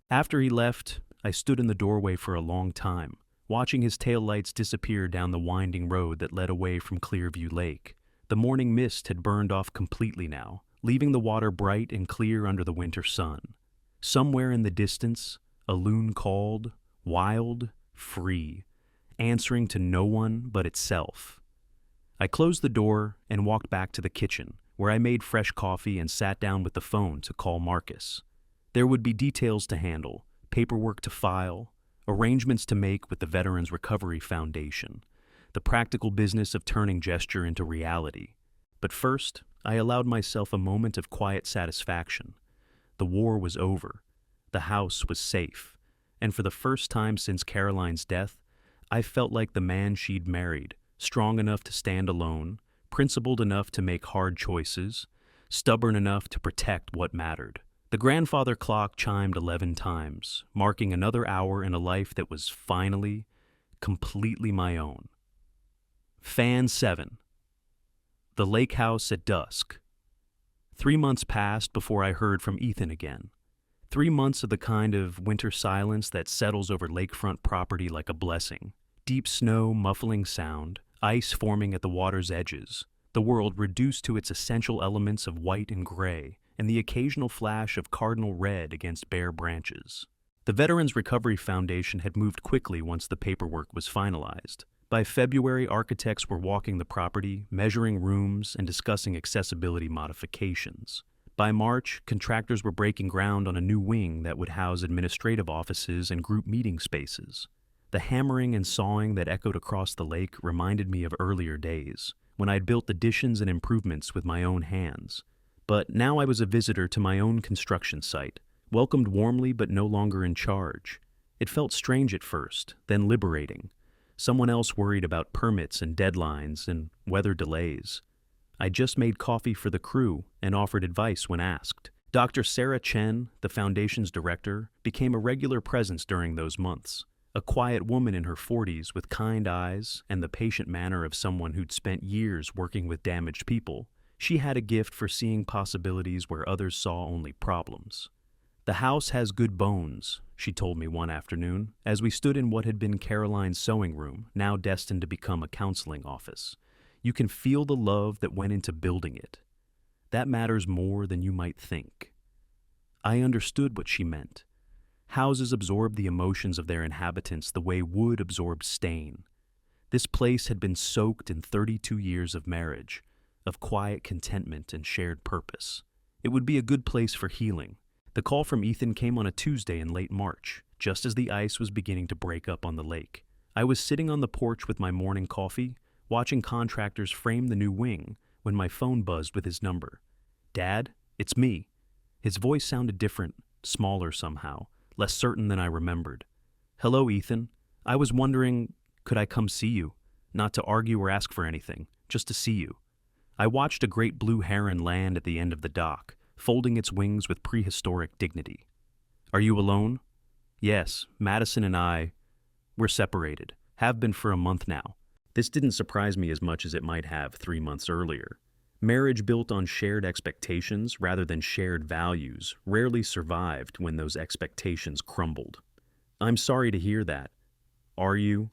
After he left, I stood in the doorway for a long time, watching his taillights disappear down the winding road that led away from Clearview Lake. The morning mist had burned off completely now, leaving the water bright and clear under the winter sun. Somewhere in the distance, a loon called, wild, free, answering to no one but itself. I closed the door and walked back to the kitchen, where I made fresh coffee and sat down with the phone to call Marcus. There would be details to handle, paperwork to file, arrangements to make with the Veterans Recovery Foundation, the practical business of turning gesture into reality. But first, I allowed myself a moment of quiet satisfaction. The war was over. The house was safe. And for the first time since Caroline's death, I felt like the man she'd married, strong enough to stand alone, principled enough to make hard choices, stubborn enough to protect what mattered. The grandfather clock chimed 11 times, marking another hour in a life that was finally, completely my own. Fan 7. The lakehouse at dusk. 3 months passed before I heard from Ethan again. 3 months of the kind of winter silence that settles over lakefront property like a blessing. Deep snow muffling sound, ice forming at the water's edges, the world reduced to its essential elements of white and gray, and the occasional flash of cardinal red against bare branches. The Veterans Recovery Foundation had moved quickly once the paperwork was finalized. By February, architects were walking the property, measuring rooms, and discussing accessibility modifications. By March, contractors were breaking ground on a new wing that would house administrative offices and group meeting spaces. The hammering and sawing that echoed across the lake reminded me of earlier days, when I had built additions and improvements with my own hands. But now I was a visitor to my own construction site, welcomed warmly but no longer in charge. It felt strange at first, then liberating. Someone else worried about permits and deadlines and weather delays. I just made coffee for the crew and offered advice when asked. Dr. Sarah Chen, the foundation's director, became a regular presence during those months. A quiet woman in her 40s with kind eyes and the patient manner of someone who'd spent years working with damaged people, she had a gift for seeing possibilities where others saw only problems. "The house has good bones," she told me one afternoon, as we stood in what had been Caroline's sewing room, now destined to become a counseling office. "You can feel the love that went into building it. That matters more than you might think." I understood what she meant. Houses absorb the emotions of their inhabitants the way wood absorbs stain. This place had been soaked in 32 years of marriage, of quiet contentment and shared purpose. It would be a good place for healing. The call from Ethan came on a Tuesday in late March, just as the ice was beginning to break up on the lake. I was sitting on the porch with my morning coffee, watching contractors frame the new wing, when my phone buzzed with his number. "Dad, it's me." His voice sounded different, smaller somehow, less certain than I remembered. "Hello, Ethan. I was wondering, could I come see you? Not to argue or ask for anything, just to see you." I watched a great blue heron land at the end of the dock, folding its wings with prehistoric dignity. "Are you alone?" "Yes, Madison and we're separated. Have been for a month now." This didn't surprise me as much as it might have 3 months earlier. Marriage built on shared expectations rather than shared values rarely survived when those expectations crumbled. "I'm sorry to hear that." "Are you?"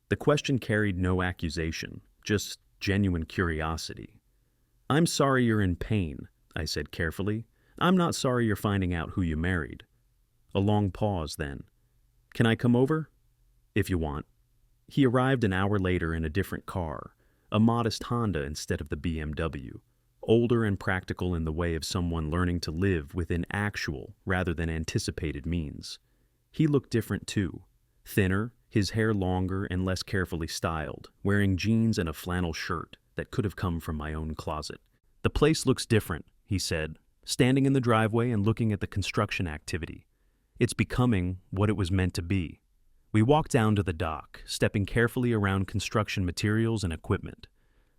The question carried no accusation, just genuine curiosity. "I'm sorry you're in pain," I said carefully. "I'm not sorry you're finding out who you married." A long pause then. "Can I come over?" "If you want." He arrived an hour later in a different car, a modest Honda instead of the BMW, older and practical in the way of someone learning to live within actual rather than anticipated means. He looked different too, thinner, his hair longer and less carefully styled, wearing jeans and a flannel shirt that could have come from my own closet. "The place looks different," he said, standing in the driveway and looking at the construction activity. "It's becoming what it was meant to be." We walked down to the dock, stepping carefully around construction materials and equipment.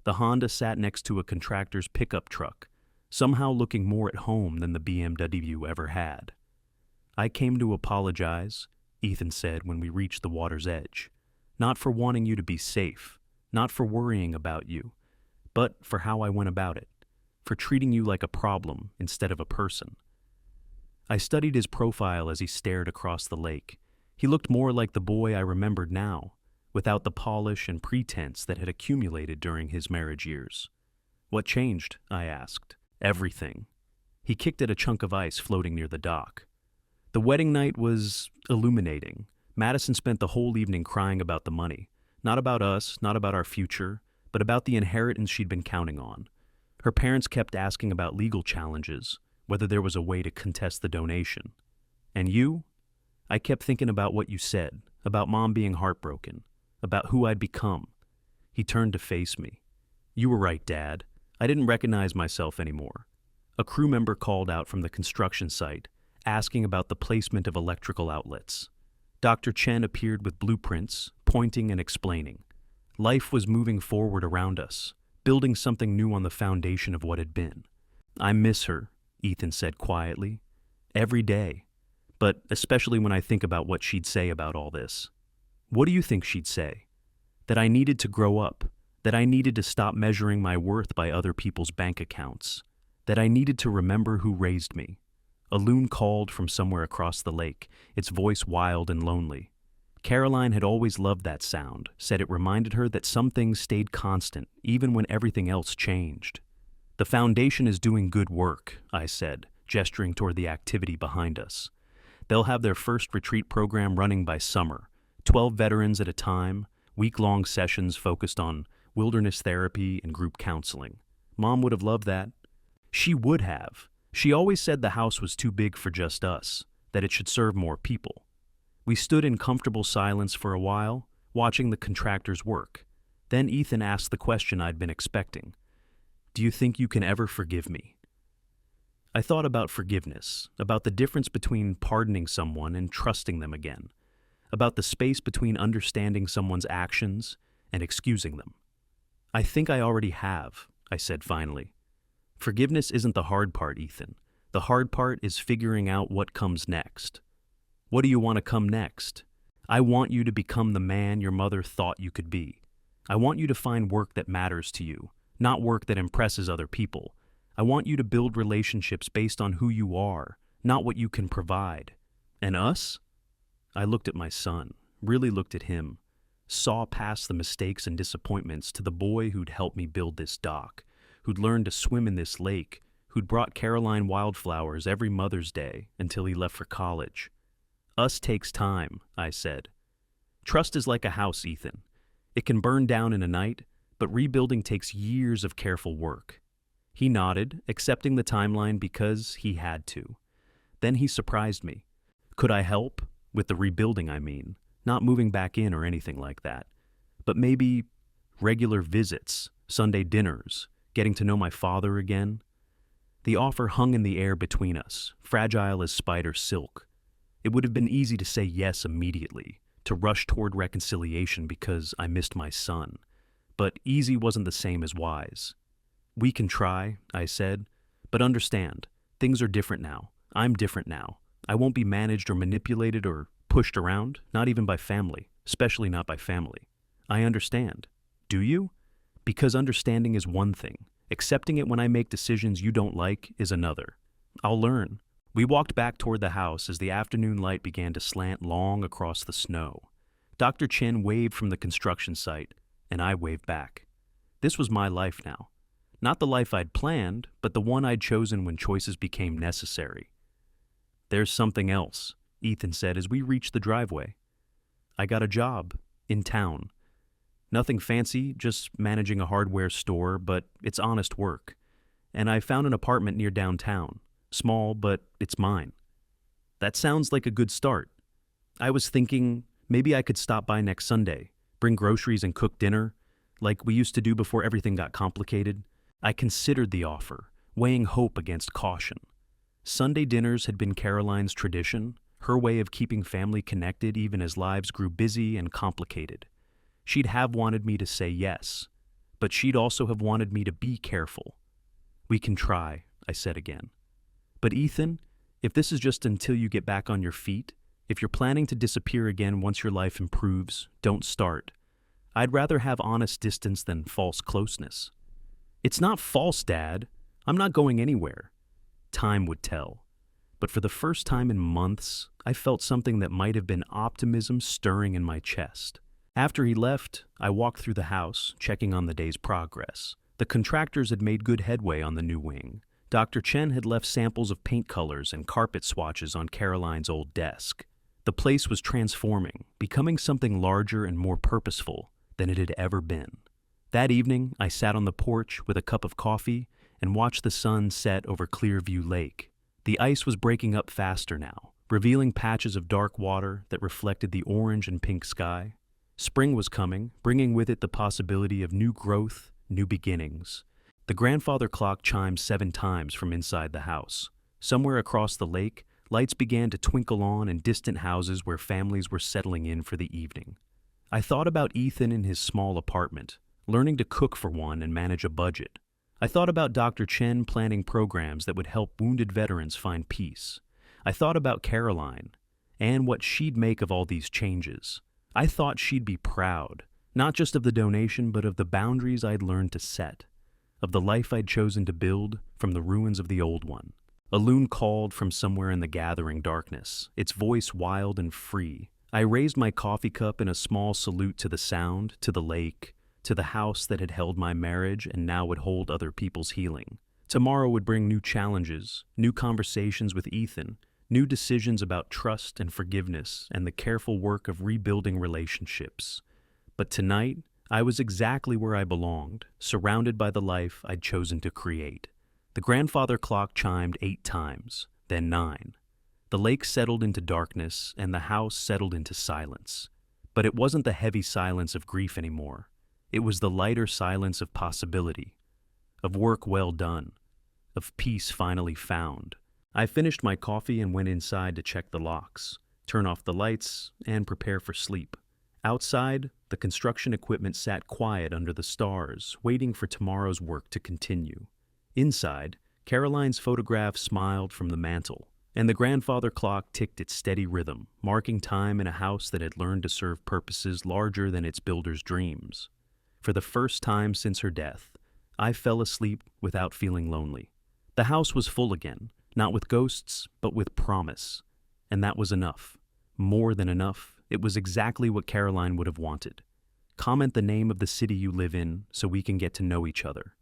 The Honda sat next to a contractor's pickup truck, somehow looking more at home than the BMW ever had. "I came to apologize," Ethan said when we reached the water's edge. "Not for wanting you to be safe, not for worrying about you, but for how I went about it, for treating you like a problem instead of a person." I studied his profile as he stared across the lake. He looked more like the boy I remembered now, without the polish and pretense that had accumulated during his marriage years. "What changed?" I asked. "Everything." He kicked at a chunk of ice floating near the dock. "The wedding night was illuminating. Madison spent the whole evening crying about the money. Not about us, not about our future, but about the inheritance she'd been counting on. Her parents kept asking about legal challenges, whether there was a way to contest the donation. And you? I kept thinking about what you said, about Mom being heartbroken, about who I'd become. He turned to face me. You were right, Dad. I didn't recognize myself anymore. A crew member called out from the construction site, asking about the placement of electrical outlets. Dr. Chen appeared with blueprints, pointing and explaining. Life was moving forward around us, building something new on the foundation of what had been. I miss her, Ethan said quietly. Every day. But especially when I think about what she'd say about all this. What do you think she'd say? That I needed to grow up, that I needed to stop measuring my worth by other people's bank accounts, that I needed to remember who raised me. A loon called from somewhere across the lake, its voice wild and lonely. Caroline had always loved that sound, said it reminded her that some things stayed constant, even when everything else changed. The foundation is doing good work, I said, gesturing toward the activity behind us. They'll have their first retreat program running by summer, 12 veterans at a time, week-long sessions focused on wilderness therapy and group counseling. Mom would have loved that. She would have. She always said the house was too big for just us, that it should serve more people. We stood in comfortable silence for a while, watching the contractors work. Then Ethan asked the question I'd been expecting. Do you think you can ever forgive me? I thought about forgiveness, about the difference between pardoning someone and trusting them again, about the space between understanding someone's actions and excusing them. I think I already have, I said finally. Forgiveness isn't the hard part, Ethan. The hard part is figuring out what comes next. What do you want to come next? I want you to become the man your mother thought you could be. I want you to find work that matters to you, not work that impresses other people. I want you to build relationships based on who you are, not what you can provide. And us? I looked at my son, really looked at him, saw past the mistakes and disappointments to the boy who'd helped me build this dock, who'd learned to swim in this lake, who'd brought Caroline wildflowers every Mother's Day until he left for college. Us takes time, I said. Trust is like a house, Ethan. It can burn down in a night, but rebuilding takes years of careful work. He nodded, accepting the timeline because he had to. Then he surprised me. Could I help? With the rebuilding, I mean. Not moving back in or anything like that. But maybe regular visits, Sunday dinners, getting to know my father again. The offer hung in the air between us, fragile as spider silk. It would have been easy to say yes immediately, to rush toward reconciliation because I missed my son. But easy wasn't the same as wise. We can try, I said, but understand, things are different now. I'm different now. I won't be managed or manipulated or pushed around, not even by family, especially not by family. I understand. Do you? Because understanding is one thing. Accepting it when I make decisions you don't like is another. I'll learn. We walked back toward the house as the afternoon light began to slant long across the snow. Dr. Chen waved from the construction site, and I waved back. This was my life now. Not the life I'd planned, but the one I'd chosen when choices became necessary. There's something else, Ethan said as we reached the driveway. I got a job, in town. Nothing fancy, just managing a hardware store, but it's honest work. And I found an apartment near downtown. Small, but it's mine. That sounds like a good start. I was thinking maybe I could stop by next Sunday, bring groceries and cook dinner, like we used to do before everything got complicated. I considered the offer, weighing hope against caution. Sunday dinners had been Caroline's tradition, her way of keeping family connected even as lives grew busy and complicated. She'd have wanted me to say yes, but she'd also have wanted me to be careful. We can try, I said again. But Ethan, if this is just until you get back on your feet, if you're planning to disappear again once your life improves, don't start. I'd rather have honest distance than false closeness. It's not false, Dad. I'm not going anywhere. Time would tell. But for the first time in months, I felt something that might have been optimism stirring in my chest. After he left, I walked through the house, checking on the day's progress. The contractors had made good headway on the new wing. Dr. Chen had left samples of paint colors and carpet swatches on Caroline's old desk. The place was transforming, becoming something larger and more purposeful than it had ever been. That evening, I sat on the porch with a cup of coffee and watched the sun set over Clearview Lake. The ice was breaking up faster now, revealing patches of dark water that reflected the orange and pink sky. Spring was coming, bringing with it the possibility of new growth, new beginnings. The grandfather clock chimed 7 times from inside the house. Somewhere across the lake, lights began to twinkle on in distant houses where families were settling in for the evening. I thought about Ethan in his small apartment, learning to cook for one and manage a budget. I thought about Dr. Chen planning programs that would help wounded veterans find peace. I thought about Caroline and what she'd make of all these changes. I thought she'd be proud, not just of the donation, but of the boundaries I'd learned to set, of the life I'd chosen to build from the ruins of the old one. A loon called from somewhere in the gathering darkness, its voice wild and free. I raised my coffee cup in a small salute to the sound, to the lake, to the house that had held my marriage and now would hold other people's healing. Tomorrow would bring new challenges, new conversations with Ethan, new decisions about trust and forgiveness and the careful work of rebuilding relationships. But tonight, I was exactly where I belonged, surrounded by the life I'd chosen to create. The grandfather clock chimed 8 times, then 9. The lake settled into darkness and the house settled into silence. But it wasn't the heavy silence of grief anymore. It was the lighter silence of possibility, of work well done, of peace finally found. I finished my coffee and went inside to check the locks, turn off the lights, and prepare for sleep. Outside, the construction equipment sat quiet under the stars, waiting for tomorrow's work to continue. Inside, Caroline's photograph smiled from the mantel, and the grandfather clock ticked its steady rhythm, marking time in a house that had learned to serve purposes larger than its builder's dreams. For the first time since her death, I fell asleep without feeling lonely. The house was full again, not with ghosts, but with promise. And that was enough. More than enough. It was exactly what Caroline would have wanted. Comment the name of the city you live in so we can get to know each other.